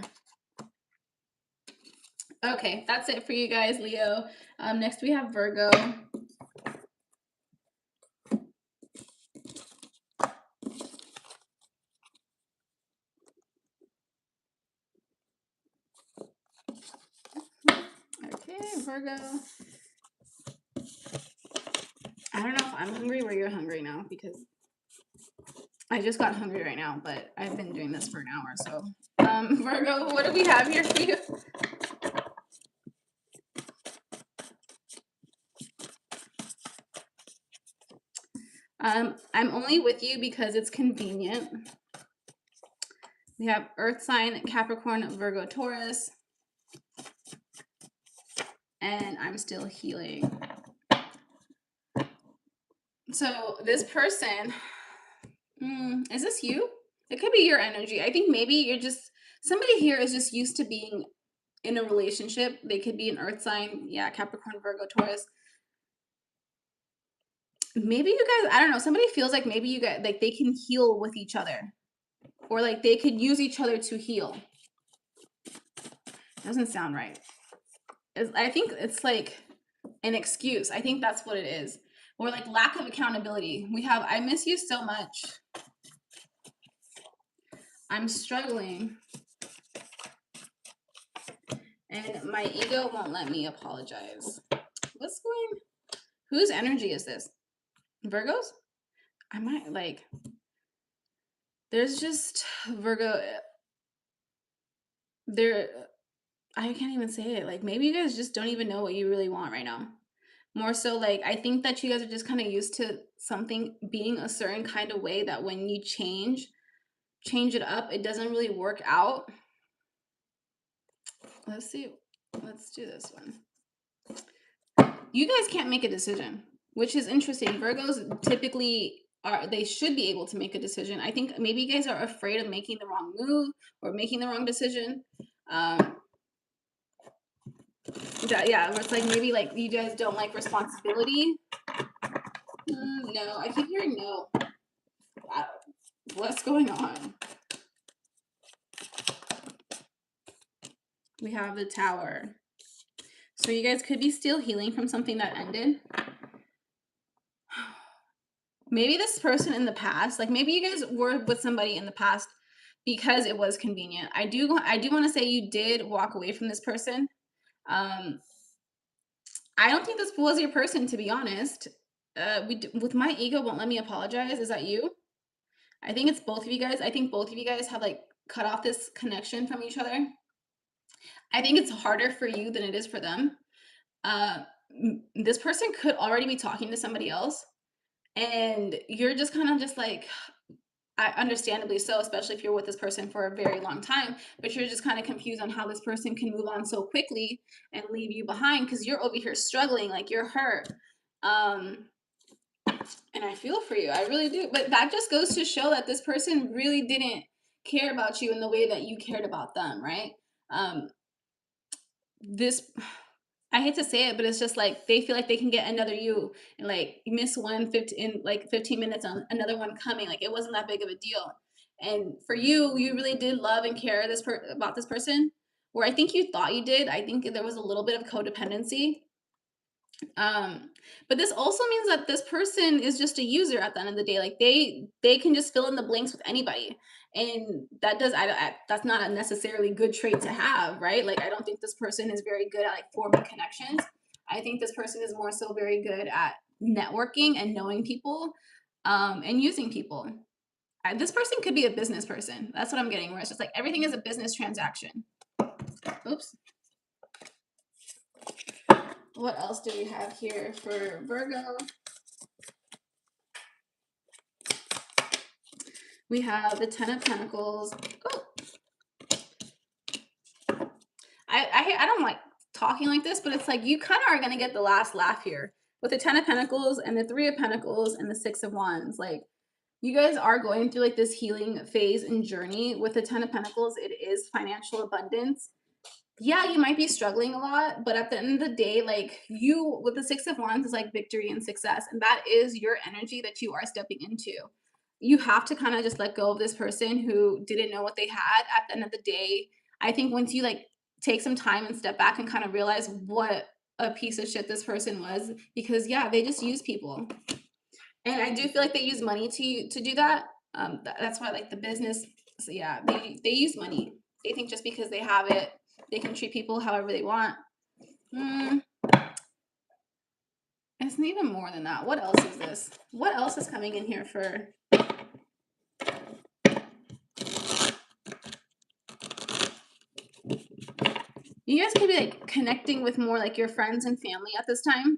Okay, that's it for you guys, Leo. Next we have Virgo. Okay, Virgo. I don't know if I'm hungry or you're hungry now, because I just got hungry right now, but I've been doing this for an hour. So, Virgo, what do we have here for you? I'm only with you because it's convenient. We have Earth sign, Capricorn, Virgo, Taurus. And I'm still healing. So this person, is this you? It could be your energy. I think maybe you're just, somebody here is just used to being in a relationship. They could be an earth sign. Yeah, Capricorn, Virgo, Taurus. Maybe you guys, I don't know, somebody feels like maybe you guys, like they can heal with each other. Or like they could use each other to heal. Doesn't sound right. I think it's like an excuse. I think that's what it is. Or like lack of accountability. We have, I miss you so much. I'm struggling. And my ego won't let me apologize. What's going? Whose energy is this? Virgo's? I might like. There's just Virgo. There. I can't even say it. Like maybe you guys just don't even know what you really want right now. More so, like I think that you guys are just kind of used to something being a certain kind of way that when you change it up, it doesn't really work out. Let's see. Let's do this one. You guys can't make a decision, which is interesting. Virgos typically are, they should be able to make a decision. I think maybe you guys are afraid of making the wrong move or making the wrong decision. Yeah, it's like maybe like you guys don't like responsibility. No, I keep hearing no. What's going on? We have the Tower. So you guys could be still healing from something that ended. Maybe this person in the past, like maybe you guys were with somebody in the past because it was convenient. I do want to say you did walk away from this person. I don't think this was your person, to be honest. With my ego won't let me apologize. Is that you? I think it's both of you guys. I think both of you guys have like cut off this connection from each other. I think it's harder for you than it is for them. This person could already be talking to somebody else, and you're just kind of just like, understandably so, especially if you're with this person for a very long time, but you're just kind of confused on how this person can move on so quickly and leave you behind because you're over here struggling, like you're hurt. And I feel for you, I really do. But that just goes to show that this person really didn't care about you in the way that you cared about them, right? This, I hate to say it, but it's just like they feel like they can get another you and like you miss one 15 in like 15 minutes on another one coming. Like it wasn't that big of a deal. And for you, you really did love and care about this person, where I think you thought you did. I think there was a little bit of codependency. But this also means that this person is just a user at the end of the day. Like they can just fill in the blanks with anybody, and that does that's not a necessarily good trait to have, right? Like I don't think this person is very good at like forming connections. I think this person is more so very good at networking and knowing people, and using people. This person could be a business person. That's what I'm getting, where it's just like everything is a business transaction. Oops. What else do we have here for Virgo? We have the Ten of Pentacles. Oh. I don't like talking like this, but it's like you kind of are going to get the last laugh here with the Ten of Pentacles and the Three of Pentacles and the Six of Wands. Like you guys are going through like this healing phase and journey. With the Ten of Pentacles, it is financial abundance. Yeah, you might be struggling a lot, but at the end of the day, like you with the Six of Wands is like victory and success, and that is your energy that you are stepping into. You have to kind of just let go of this person who didn't know what they had. At the end of the day, I think once you like take some time and step back and kind of realize what a piece of shit this person was, because yeah, they just use people, and I do feel like they use money to do that. That's why like the business, so yeah, they use money. They think just because they have it, they can treat people however they want. And It's even more than that. What else is this? What else is coming in here for? You guys could be like connecting with more like your friends and family at this time.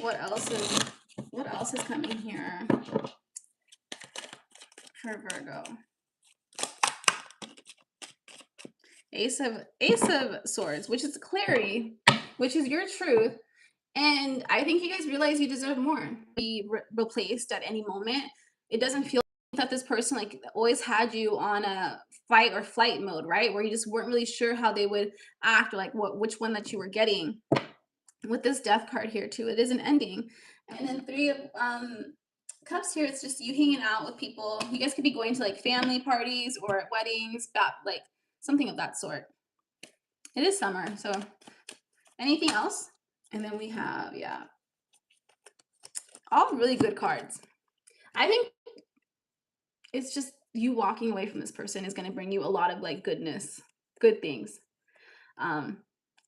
What else is coming here for Virgo? Ace of Swords, which is clarity, which is your truth. And I think you guys realize you deserve more. Be replaced at any moment. It doesn't feel that this person like always had you on a fight or flight mode, right? Where you just weren't really sure how they would act, or like which one that you were getting. With this Death card here too, it is an ending. And then Three of Cups here, it's just you hanging out with people. You guys could be going to like family parties or weddings, like something of that sort. It is summer, so anything else? And then we have, yeah, all really good cards. I think it's just you walking away from this person is going to bring you a lot of like goodness, good things. And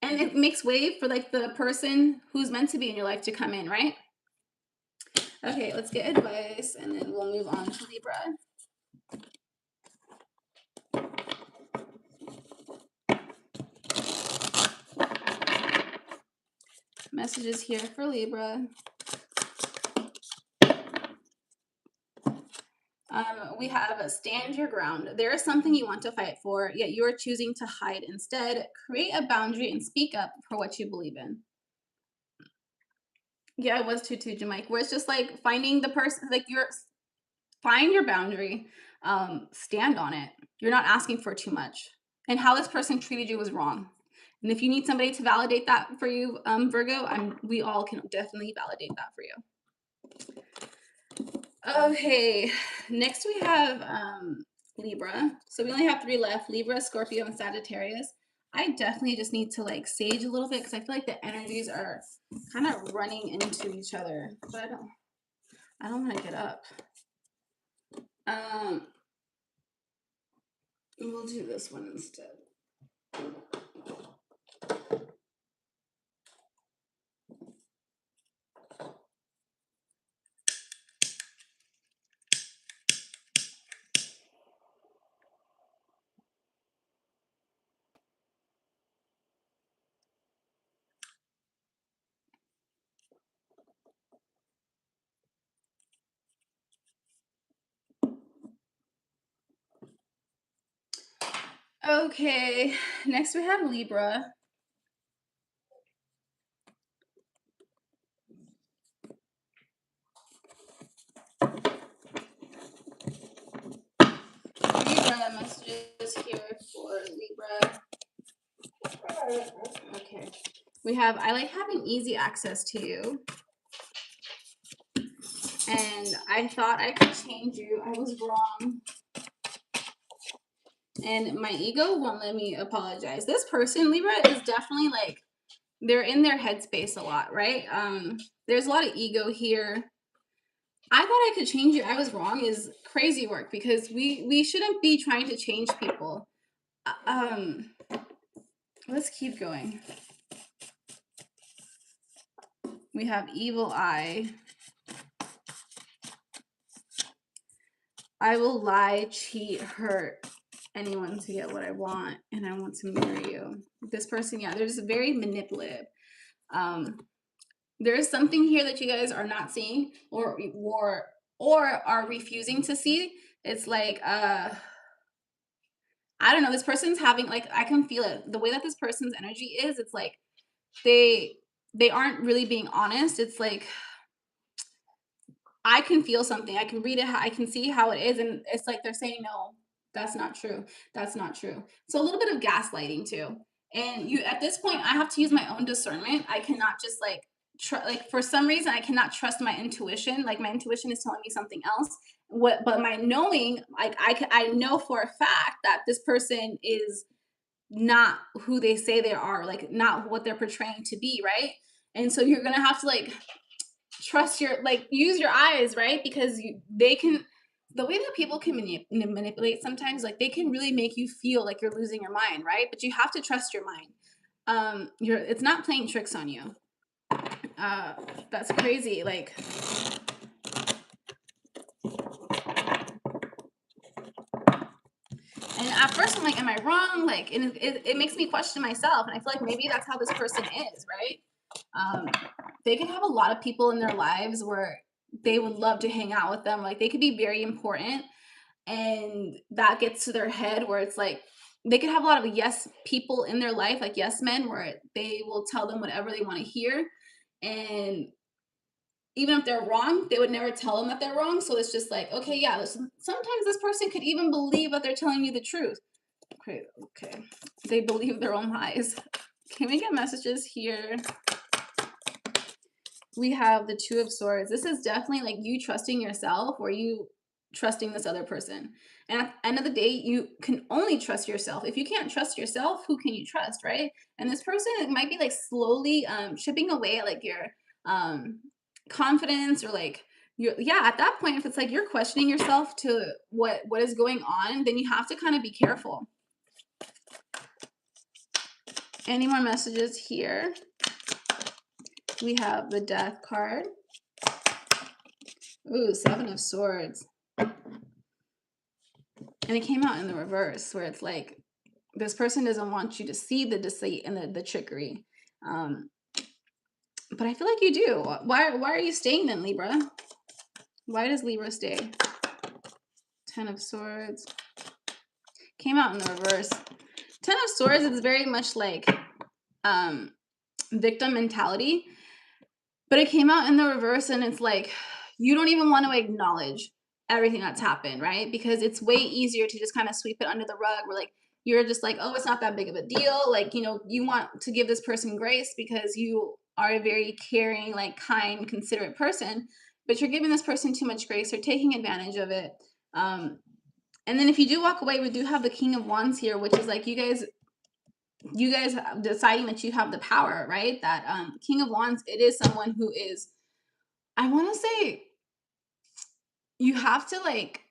it makes way for like the person who's meant to be in your life to come in, right? Okay, let's get advice and then we'll move on to Libra. Messages here for Libra. We have stand your ground. There is something you want to fight for, yet you are choosing to hide instead. Create a boundary and speak up for what you believe in. Yeah, it was too, Jamaica, where it's just like finding the person, like find your boundary, stand on it. You're not asking for too much. And how this person treated you was wrong. And if you need somebody to validate that for you, Virgo, we all can definitely validate that for you. Okay, next we have Libra. So we only have 3 left: Libra, Scorpio, and Sagittarius. I definitely just need to like sage a little bit because I feel like the energies are kind of running into each other. But I don't want to get up. We'll do this one instead. Okay, next we have Libra. Libra messages here for Libra. Okay, we have, I like having easy access to you. And I thought I could change you. I was wrong. And my ego won't let me apologize. This person, Libra, is definitely like, they're in their headspace a lot, right? There's a lot of ego here. I thought I could change you. I was wrong is crazy work because we shouldn't be trying to change people. Let's keep going. We have evil eye. I will lie, cheat, hurt anyone to get what I want, and I want to marry you. This person, yeah, they're just very manipulative. There is something here that you guys are not seeing or are refusing to see. It's like I don't know, this person's having like, I can feel it. The way that this person's energy is, it's like they aren't really being honest. It's like I can feel something. I can read it. I can see how it is. And it's like they're saying, no, that's not true. That's not true. So a little bit of gaslighting too. And you, at this point, I have to use my own discernment. I cannot just like, like for some reason, I cannot trust my intuition. Like my intuition is telling me something else. But my knowing, like I know for a fact that this person is not who they say they are, like not what they're portraying to be, right? And so you're gonna have to like trust your, like use your eyes, right? Because they can, the way that people can manipulate sometimes, like they can really make you feel like you're losing your mind, right? But you have to trust your mind. It's not playing tricks on you. That's crazy. Like, and at first I'm like, am I wrong? Like, and it makes me question myself. And I feel like maybe that's how this person is, right? They could have a lot of people in their lives where they would love to hang out with them. Like, they could be very important, and that gets to their head where it's like, they could have a lot of yes people in their life, like yes men, where they will tell them whatever they want to hear. And even if they're wrong, they would never tell them that they're wrong. So it's just like, okay, yeah, listen, sometimes this person could even believe that they're telling you the truth. Okay. They believe their own lies. Can we get messages here? We have the Two of Swords. This is definitely like you trusting yourself or you trusting this other person. And at the end of the day, you can only trust yourself. If you can't trust yourself, who can you trust, right? And this person, it might be like slowly chipping away at like your confidence, or like yeah, at that point, if it's like you're questioning yourself to what is going on, then you have to kind of be careful. Any more messages here? We have the Death card. Ooh, Seven of Swords. And it came out in the reverse, where it's like this person doesn't want you to see the deceit and the trickery. But I feel like you do. Why are you staying then, Libra? Why does Libra stay? Ten of Swords. Came out in the reverse. Ten of Swords is very much like victim mentality. But it came out in the reverse, and it's like you don't even want to acknowledge everything that's happened, right? Because it's way easier to just kind of sweep it under the rug. Where like you're just like, oh, it's not that big of a deal. Like, you know, you want to give this person grace because you are a very caring, like kind, considerate person, but you're giving this person too much grace or taking advantage of it. And then if you do walk away, we do have the King of Wands here, which is like you guys deciding that you have the power, right? That King of Wands, it is someone who is, I want to say, you have to like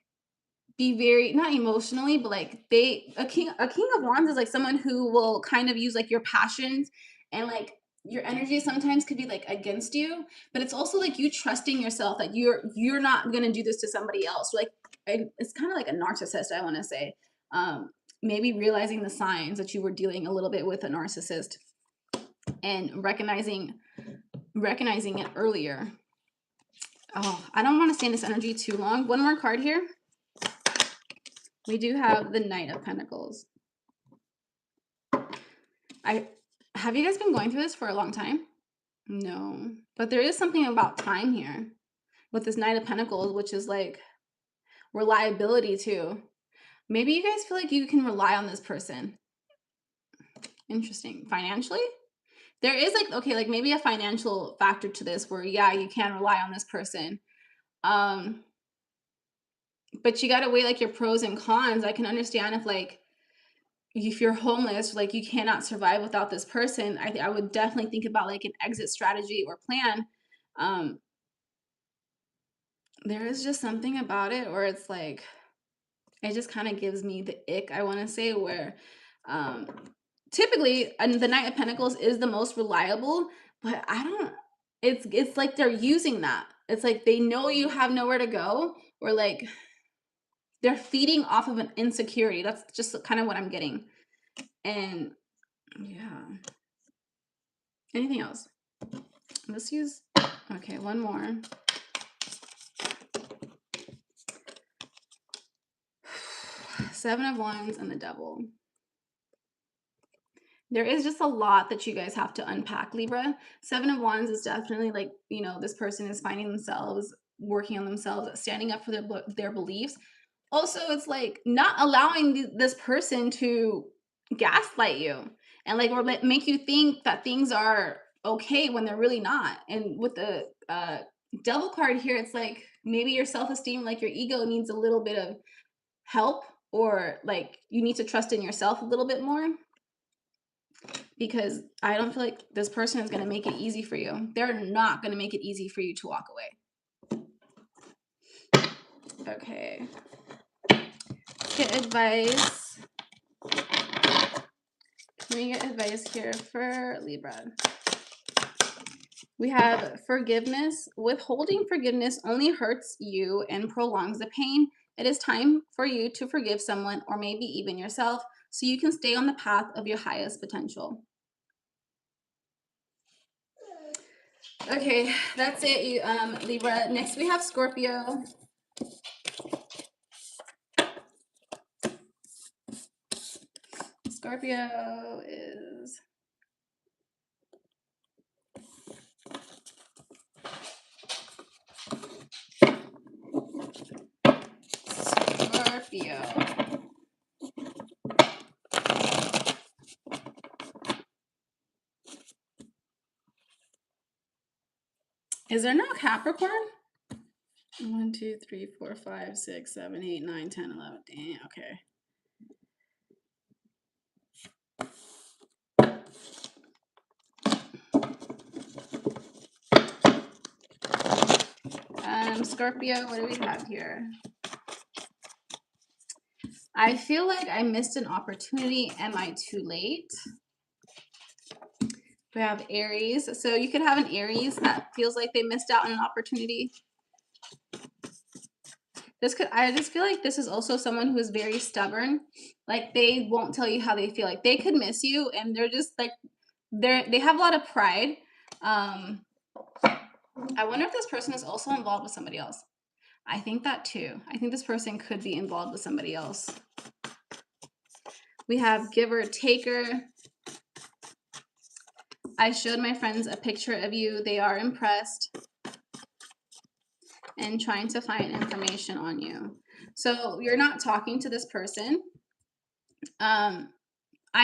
be very, not emotionally, but like a king of Wands is like someone who will kind of use like your passions, and like your energy sometimes could be like against you, but it's also like you trusting yourself that you're not gonna do this to somebody else. Like it's kind of like a narcissist, I want to say. Maybe realizing the signs that you were dealing a little bit with a narcissist and recognizing it earlier. Oh, I don't want to stay in this energy too long. One more card here. We do have the Knight of Pentacles. Have you guys been going through this for a long time? No, but there is something about time here with this Knight of Pentacles, which is like reliability too. Maybe you guys feel like you can rely on this person. Interesting. Financially? There is like, okay, like maybe a financial factor to this where, yeah, you can rely on this person. But you got to weigh like your pros and cons. I can understand if you're homeless, like you cannot survive without this person. I would definitely think about like an exit strategy or plan. There is just something about it where it's like, it just kind of gives me the ick, I want to say, where typically the Knight of Pentacles is the most reliable, but it's like they're using that. It's like they know you have nowhere to go, or like they're feeding off of an insecurity. That's just kind of what I'm getting. And yeah. Anything else? Let's use, okay, one more. Seven of Wands and the Devil. There is just a lot that you guys have to unpack, Libra. Seven of Wands is definitely like, you know, this person is finding themselves, working on themselves, standing up for their beliefs. Also, it's like not allowing this person to gaslight you and like, or make you think that things are okay when they're really not. And with the Devil card here, it's like maybe your self-esteem, like your ego needs a little bit of help, or like you need to trust in yourself a little bit more, because I don't feel like this person is going to make it easy for you. They're not going to make it easy for you to walk away. Okay. Let's get advice. Can we get advice here for Libra? We have forgiveness. Withholding forgiveness only hurts you and prolongs the pain. It is time for you to forgive someone or maybe even yourself so you can stay on the path of your highest potential. Okay, that's it, you Libra. Next we have Scorpio. Scorpio is Scorpio. Is there no Capricorn? 1, 2, 3, 4, 5, 6, 7, 8, 9, 10, 11. Damn, okay. Scorpio, what do we have here? I feel like I missed an opportunity. Am I too late? We have Aries. So you could have an Aries that feels like they missed out on an opportunity. I just feel like this is also someone who is very stubborn. Like they won't tell you how they feel. Like they could miss you and they're just like, they have a lot of pride. I wonder if this person is also involved with somebody else. I think that too. I think this person could be involved with somebody else. We have giver, taker. I showed my friends a picture of you. They are impressed and trying to find information on you. So you're not talking to this person. I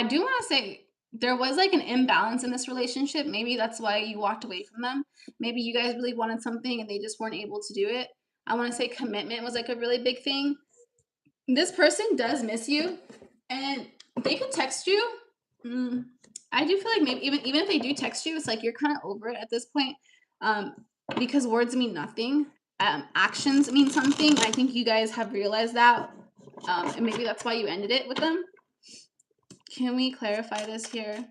do want to say there was like an imbalance in this relationship. Maybe that's why you walked away from them. Maybe you guys really wanted something and they just weren't able to do it. I want to say commitment was like a really big thing. This person does miss you and they could text you. I do feel like maybe even if they do text you, it's like you're kind of over it at this point, because words mean nothing. Actions mean something. I think you guys have realized that, and maybe that's why you ended it with them. Can we clarify this here?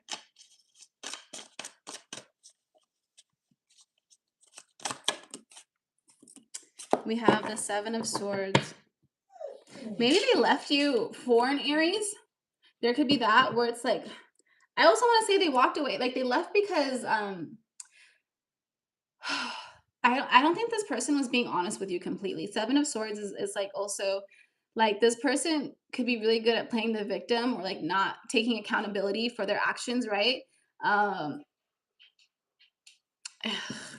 We have the Seven of Swords. Maybe they left you for an Aries. There could be that where it's like, I also want to say they walked away. Like they left because I don't think this person was being honest with you completely. Seven of Swords is like also like this person could be really good at playing the victim or like not taking accountability for their actions, right? Um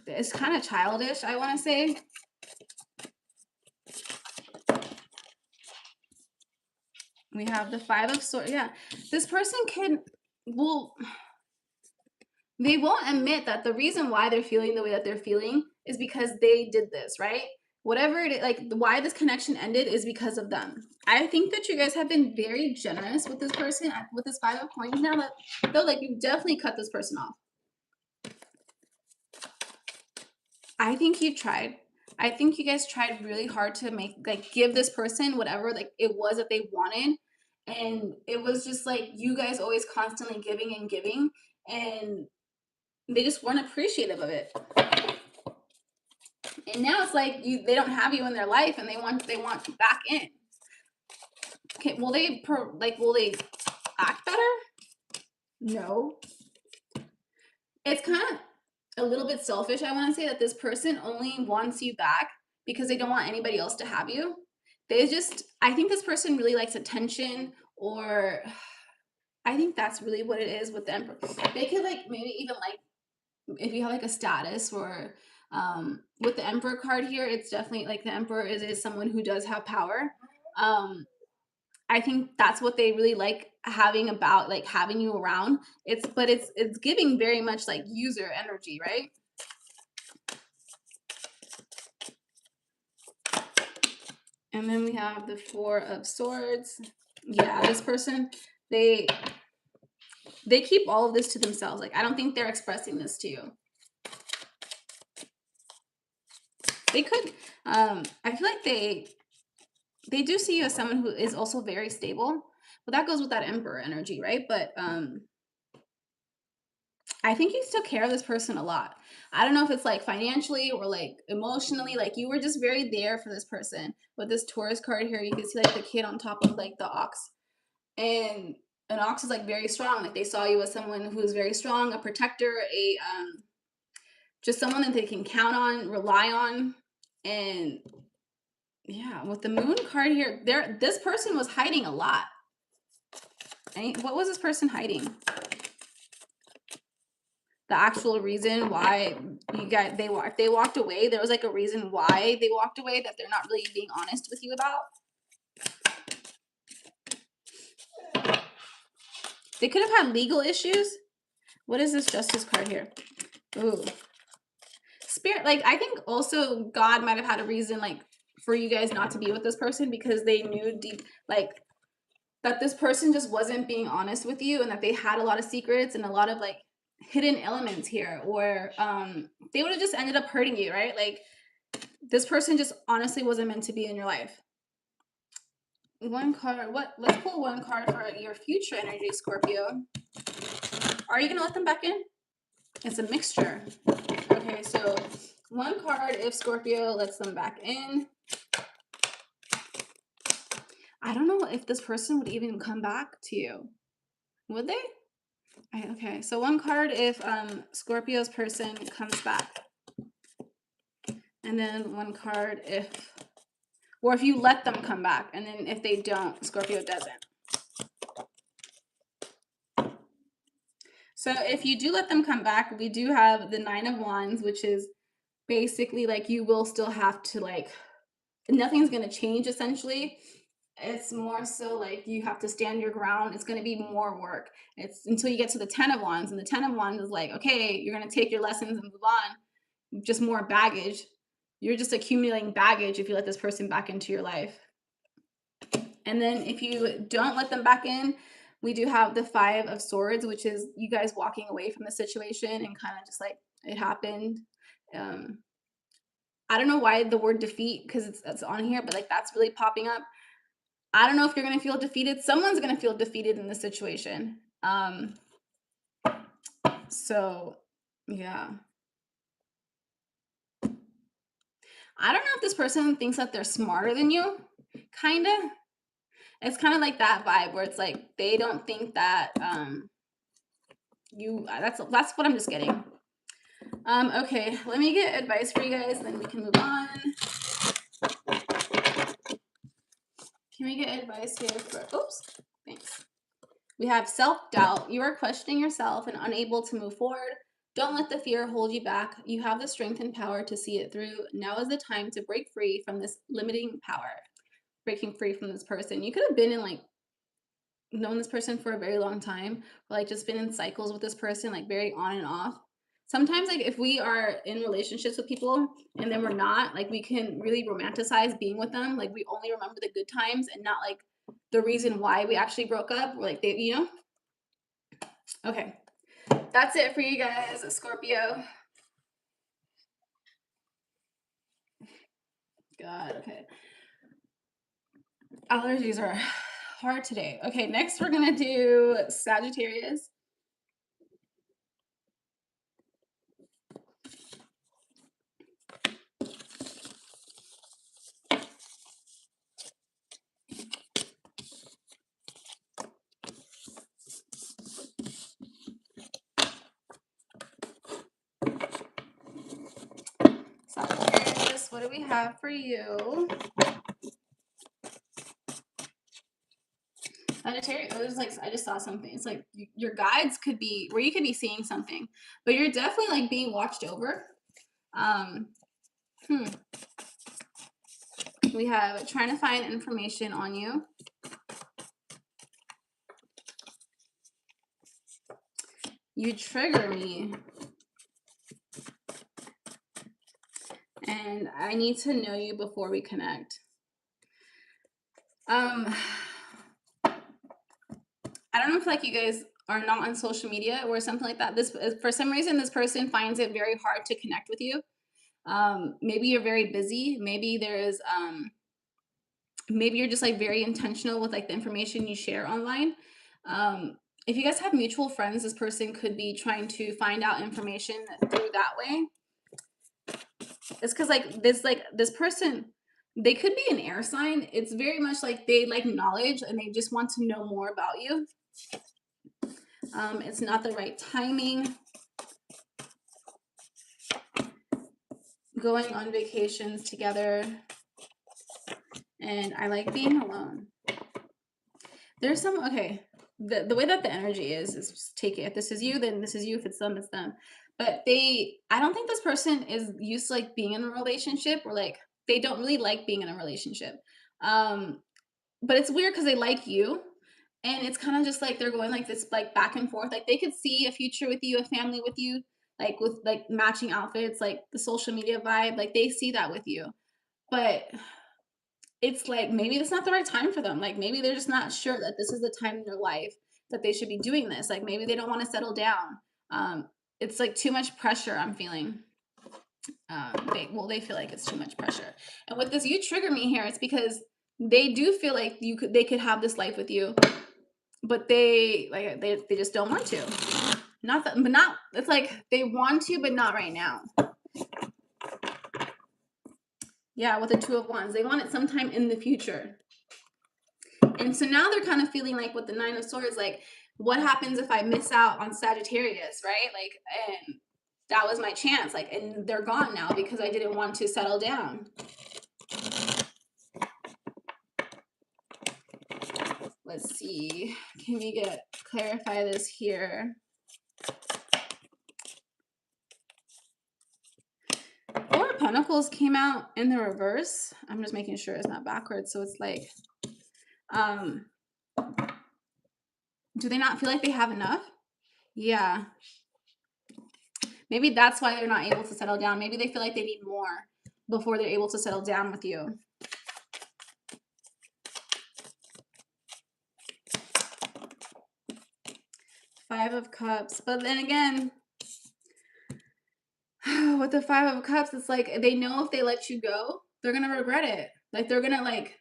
it's kind of childish, I want to say. We have the Five of Swords. Yeah, this person they won't admit that the reason why they're feeling the way that they're feeling is because they did this, right? Whatever it is, like why this connection ended is because of them. I think that you guys have been very generous with this person, with this Five of Coins now. That though, like you definitely cut this person off. I think you've tried. I think you guys tried really hard to give this person whatever like it was that they wanted, and it was just like you guys always constantly giving and giving, and they just weren't appreciative of it. And now it's like they don't have you in their life and they want back in. Okay, will they act better? No. It's kind of a little bit selfish. I want to say that this person only wants you back because they don't want anybody else to have you. I think this person really likes attention, or I think that's really what it is with them. They could like maybe even like if you have like a status or with the Emperor card here, it's definitely like the Emperor is someone who does have power. I think that's what they really like having about like having you around. It's giving very much like user energy, right? And then we have the Four of Swords. Yeah, this person, they keep all of this to themselves. Like I don't think they're expressing this to you. They could I feel like they do see you as someone who is also very stable. But that goes with that Emperor energy, right? But I think you took care of this person a lot. I don't know if it's like financially or like emotionally, like you were just very there for this person. With this Taurus card here, you can see like the kid on top of like the ox. And an ox is like very strong. Like they saw you as someone who's very strong, a protector, a just someone that they can count on, rely on. And yeah, with the moon card here, this person was hiding a lot. And what was this person hiding? The actual reason why they walked away, there was like a reason why they walked away that they're not really being honest with you about. They could have had legal issues. What is this Justice card here? Ooh. Spirit, like I think also God might have had a reason like for you guys not to be with this person, because they knew deep like that this person just wasn't being honest with you, and that they had a lot of secrets and a lot of like hidden elements here, or they would have just ended up hurting you, right? Like this person just honestly wasn't meant to be in your life. One card. Let's pull one card for your future energy, Scorpio. Are you gonna let them back in? It's a mixture. Okay, so one card if Scorpio lets them back in. I don't know if this person would even come back to you. Would they? Okay, so one card if Scorpio's person comes back. And then one card if, or if you let them come back, and then if they don't, Scorpio doesn't. So if you do let them come back, we do have the Nine of Wands, which is basically like you will still have to like, nothing's going to change essentially. It's more so like you have to stand your ground. It's going to be more work. It's until you get to the Ten of Wands, and the Ten of Wands is like, okay, you're going to take your lessons and move on. Just more baggage. You're just accumulating baggage if you let this person back into your life. And then if you don't let them back in, we do have the Five of Swords, which is you guys walking away from the situation and kind of just like it happened. I don't know why the word defeat, because it's on here, but like that's really popping up. I don't know if you're going to feel defeated. Someone's going to feel defeated in this situation. So yeah. I don't know if this person thinks that they're smarter than you, kind of. It's kind of like that vibe where it's like they don't think that that's what I'm just getting. Okay, let me get advice for you guys, then we can move on. Can we get advice here for, oops, thanks. We have self-doubt. You are questioning yourself and unable to move forward. Don't let the fear hold you back. You have the strength and power to see it through. Now is the time to break free from this limiting power. Breaking free from this person. You could have been in like known this person for a very long time, or like just been in cycles with this person, like very on and off. Sometimes like if we are in relationships with people and then we're not, like we can really romanticize being with them. Like we only remember the good times and not like the reason why we actually broke up, or like they, you know. Okay, that's it for you guys, Scorpio. God, okay. Allergies are hard today. Okay, next we're gonna do Sagittarius. Sagittarius, what do we have for you? Sagittarius, it was like I just saw something. It's like your guides could be where you could be seeing something, but you're definitely like being watched over. We have trying to find information on you. You trigger me. And I need to know you before we connect. I don't know if like you guys are not on social media or something like that. This, for some reason, this person finds it very hard to connect with you. Maybe you're very busy. Maybe there's maybe you're just like very intentional with like the information you share online. if you guys have mutual friends, this person could be trying to find out information through that way. It's because this person, they could be an air sign. It's very much like they like knowledge and they just want to know more about you. It's not the right timing. Going on vacations together. And I like being alone. There's some, okay, the way that the energy is just take it. If this is you, then this is you. If it's them, it's them. But I don't think this person is used to like being in a relationship, or like they don't really like being in a relationship. But it's weird because they like you. And it's kind of just like they're going like this, like back and forth. Like they could see a future with you, a family with you, like with like matching outfits, like the social media vibe. Like they see that with you. But it's like maybe it's not the right time for them. Like maybe they're just not sure that this is the time in their life that they should be doing this. Like maybe they don't want to settle down. It's like too much pressure, I'm feeling. They feel like it's too much pressure. And with this, you trigger me here. It's because they do feel like they could have this life with you, but they just don't want to. Not that, but not. It's like they want to, but not right now. Yeah, with the Two of Wands, they want it sometime in the future. And so now they're kind of feeling like with the Nine of Swords, like, what happens if I miss out on Sagittarius, right? Like, and that was my chance, like, and they're gone now because I didn't want to settle down. Let's see, can we clarify this here? Four of Pentacles came out in the reverse. I'm just making sure it's not backwards. So it's like, do they not feel like they have enough? Yeah. Maybe that's why they're not able to settle down. Maybe they feel like they need more before they're able to settle down with you. Five of Cups. But then again, with the Five of Cups, it's like they know if they let you go, they're going to regret it. Like they're going to like,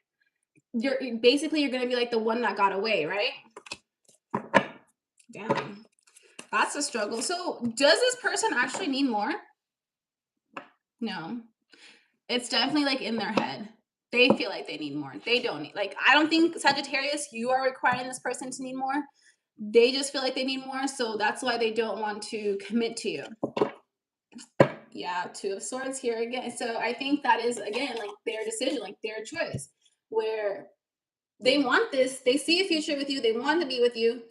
you're going to be like the one that got away, right? Damn. That's a struggle. So does this person actually need more? No. It's definitely like in their head. They feel like they need more. They don't need, like, I don't think Sagittarius, you are requiring this person to need more. They just feel like they need more. So that's why they don't want to commit to you. Yeah, Two of Swords here again. So I think that is, again, like their decision, like their choice, where they want this. They see a future with you. They want to be with you.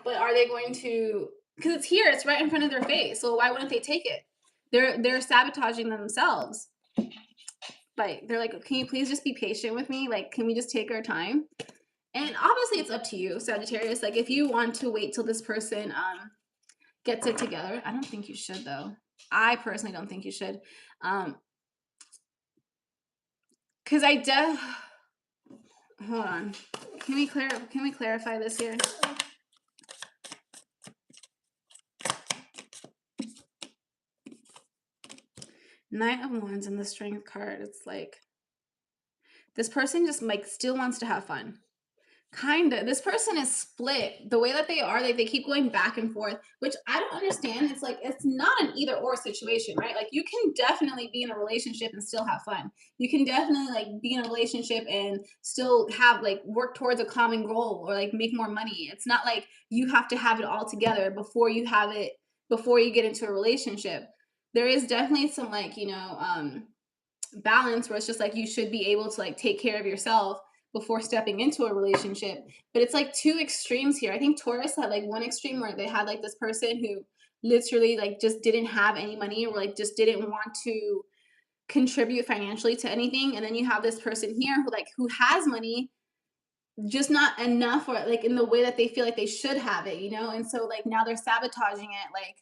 But are they going to, because it's here, it's right in front of their face. So why wouldn't they take it? They're sabotaging themselves. Like they're like, can you please just be patient with me? Like, can we just take our time? And obviously it's up to you, Sagittarius. Like if you want to wait till this person gets it together. I don't think you should though. I personally don't think you should. Cause hold on. Can we clarify this here? Knight of Wands and the Strength card. It's like this person just like still wants to have fun. Kinda. This person is split. The way that they are, like they keep going back and forth, which I don't understand. It's like it's not an either or situation, right? Like you can definitely be in a relationship and still have fun. You can definitely like be in a relationship and still have like work towards a common goal or like make more money. It's not like you have to have it all together before you get into a relationship. There is definitely some like, balance where it's just like you should be able to like take care of yourself before stepping into a relationship. But it's like two extremes here. I think Taurus had like one extreme where they had like this person who literally like just didn't have any money or like just didn't want to contribute financially to anything. And then you have this person here who has money, just not enough, or like in the way that they feel like they should have it, and so like now they're sabotaging it, like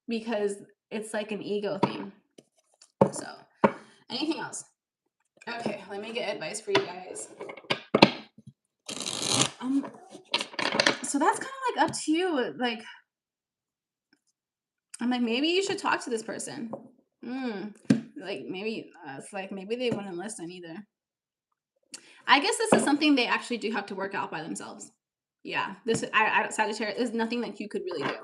because it's like an ego thing. So anything else? Okay, let me get advice for you guys. So that's kind of like up to you. Like, I'm like, maybe you should talk to this person. Like maybe it's like maybe they wouldn't listen either. I guess this is something they actually do have to work out by themselves. Yeah, this Sagittarius, there's nothing that you could really do.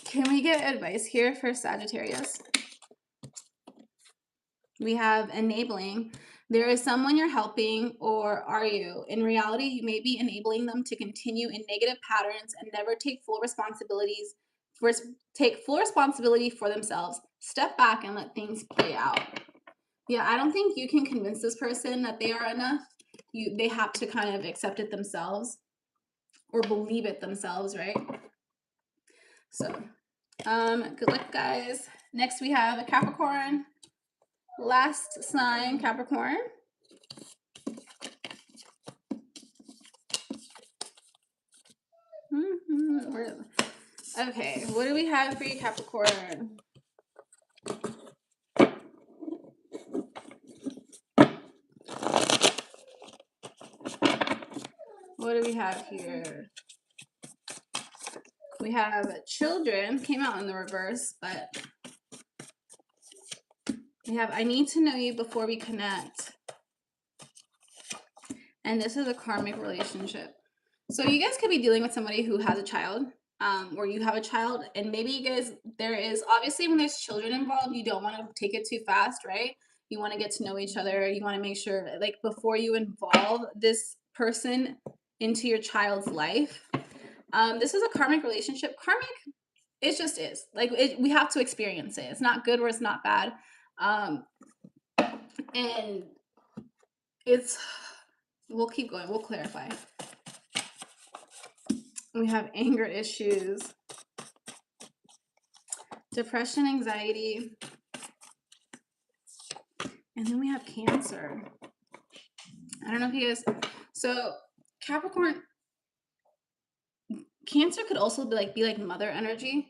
Can we get advice here for Sagittarius? We have enabling. There is someone you're helping, or are you? In reality, you may be enabling them to continue in negative patterns and never take full responsibility for themselves. Step back and let things play out. Yeah, I don't think you can convince this person that they are enough. They have to kind of accept it themselves or believe it themselves, right? So, good luck, guys. Next, we have a Capricorn. Last sign, Capricorn. Okay, what do we have for you, Capricorn? What do we have here? We have children, came out in the reverse, but we have I need to know you before we connect. And this is a karmic relationship. So you guys could be dealing with somebody who has a child, or you have a child, and maybe you guys, there is, obviously when there's children involved, you don't want to take it too fast, right? You want to get to know each other. You want to make sure, like, before you involve this person into your child's life. This is a karmic relationship. Karmic, it just is. Like, we have to experience it. It's not good or it's not bad. And it's, we'll keep going. We'll clarify. We have anger issues, depression, anxiety, and then we have Cancer. I don't know if you guys, so Capricorn, Cancer could also be like mother energy.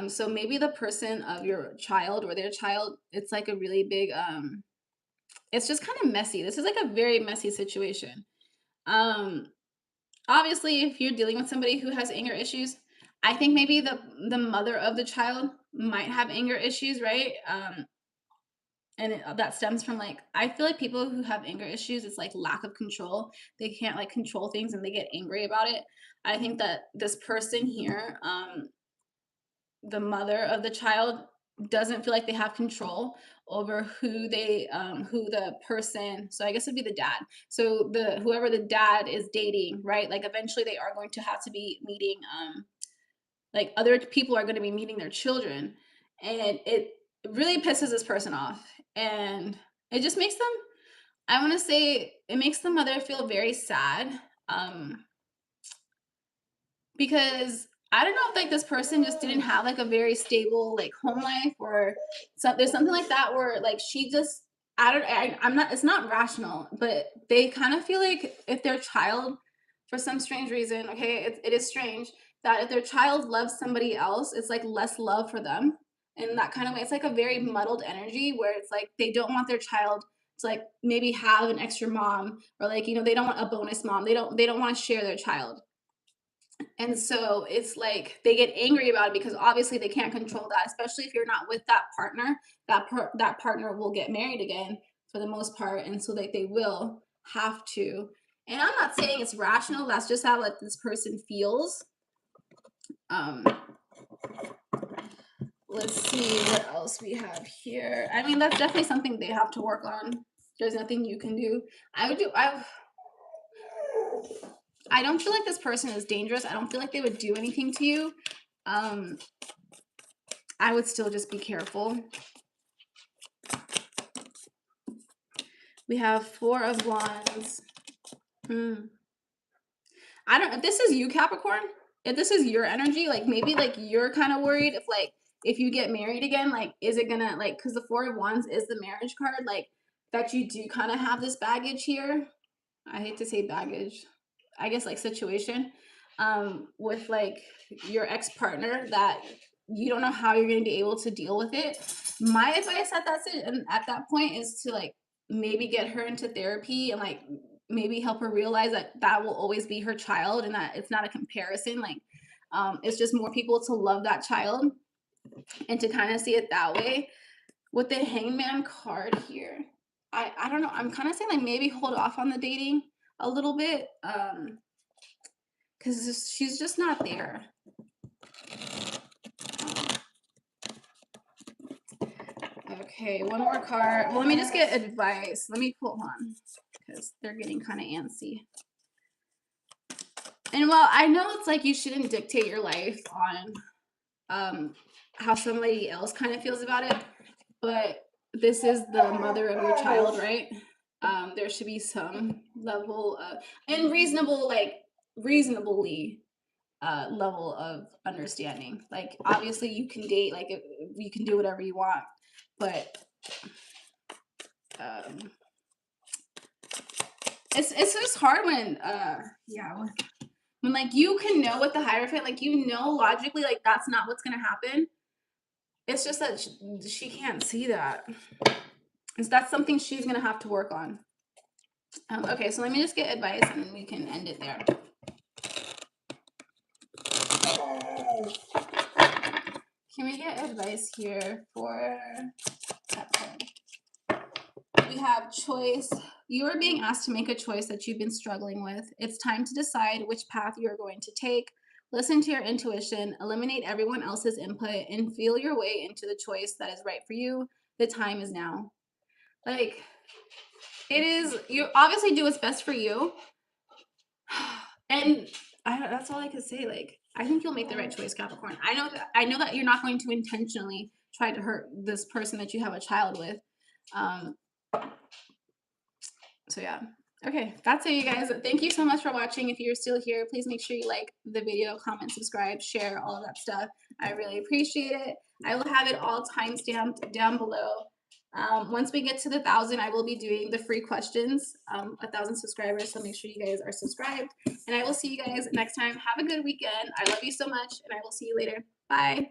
So maybe the person of your child or their child, it's like a really big, it's just kind of messy. This is like a very messy situation. Obviously, if you're dealing with somebody who has anger issues, I think maybe the mother of the child might have anger issues, right? And that stems from, like, I feel like people who have anger issues, it's like lack of control. They can't like control things and they get angry about it. I think that this person here, the mother of the child, doesn't feel like they have control over who the person, so I guess it'd be the dad, so whoever the dad is dating, right? Like eventually they are going to have to be meeting, like other people are going to be meeting their children, and it really pisses this person off, and it just makes them, I want to say, it makes the mother feel very sad, because I don't know if like this person just didn't have like a very stable like home life, or there's something like that where like she just, I'm not, it's not rational, but they kind of feel like if their child, for some strange reason, okay, it is strange that if their child loves somebody else, it's like less love for them. In that kind of way, it's like a very muddled energy where it's like they don't want their child to like maybe have an extra mom, or like, they don't want a bonus mom. They don't want to share their child. And so it's like they get angry about it because obviously they can't control that, especially if you're not with that partner. That partner will get married again for the most part, and so like they will have to. And I'm not saying it's rational. That's just how like this person feels. Um, let's see what else we have here. I mean, that's definitely something they have to work on. There's nothing you can do. I don't feel like this person is dangerous. I don't feel like they would do anything to you. I would still just be careful. We have Four of Wands. I don't, if this is you, Capricorn, if this is your energy, like maybe like you're kind of worried if you get married again, like, is it gonna, like, because the Four of Wands is the marriage card, like, that you do kind of have this baggage here. I hate to say baggage, I guess like situation, with like your ex-partner, that you don't know how you're going to be able to deal with it. My advice at that point is to like maybe get her into therapy and like maybe help her realize that will always be her child, and that it's not a comparison. Like, it's just more people to love that child, and to kind of see it that way. With the Hangman card here, I don't know. I'm kind of saying like maybe hold off on the dating a little bit. because she's just not there. Okay, one more card. Well, let me just get advice. Let me pull on, because they're getting kind of antsy. And well, I know it's like you shouldn't dictate your life on how somebody else kind of feels about it, but this is the mother of your child, right? There should be some level of, and reasonably level of understanding. Like, obviously you can date, like you can do whatever you want, but it's just hard when when like you can know with the Hierophant, like you know logically, like that's not what's gonna happen. It's just that she can't see that. That's something she's gonna have to work on. Okay, so let me just get advice and then we can end it there. Can we get advice here for Capricorn? We have choice. You are being asked to make a choice that you've been struggling with. It's time to decide which path you are going to take. Listen to your intuition, eliminate everyone else's input, and feel your way into the choice that is right for you. The time is now. Like, it is, you obviously do what's best for you. And that's all I can say. Like, I think you'll make the right choice, Capricorn. I know that you're not going to intentionally try to hurt this person that you have a child with. So yeah. Okay, that's it, you guys. Thank you so much for watching. If you're still here, please make sure you like the video, comment, subscribe, share, all of that stuff. I really appreciate it. I will have it all timestamped down below. Once we get to the 1,000, I will be doing the free questions, 1,000 subscribers, so make sure you guys are subscribed. And I will see you guys next time. Have a good weekend. I love you so much, and I will see you later. Bye.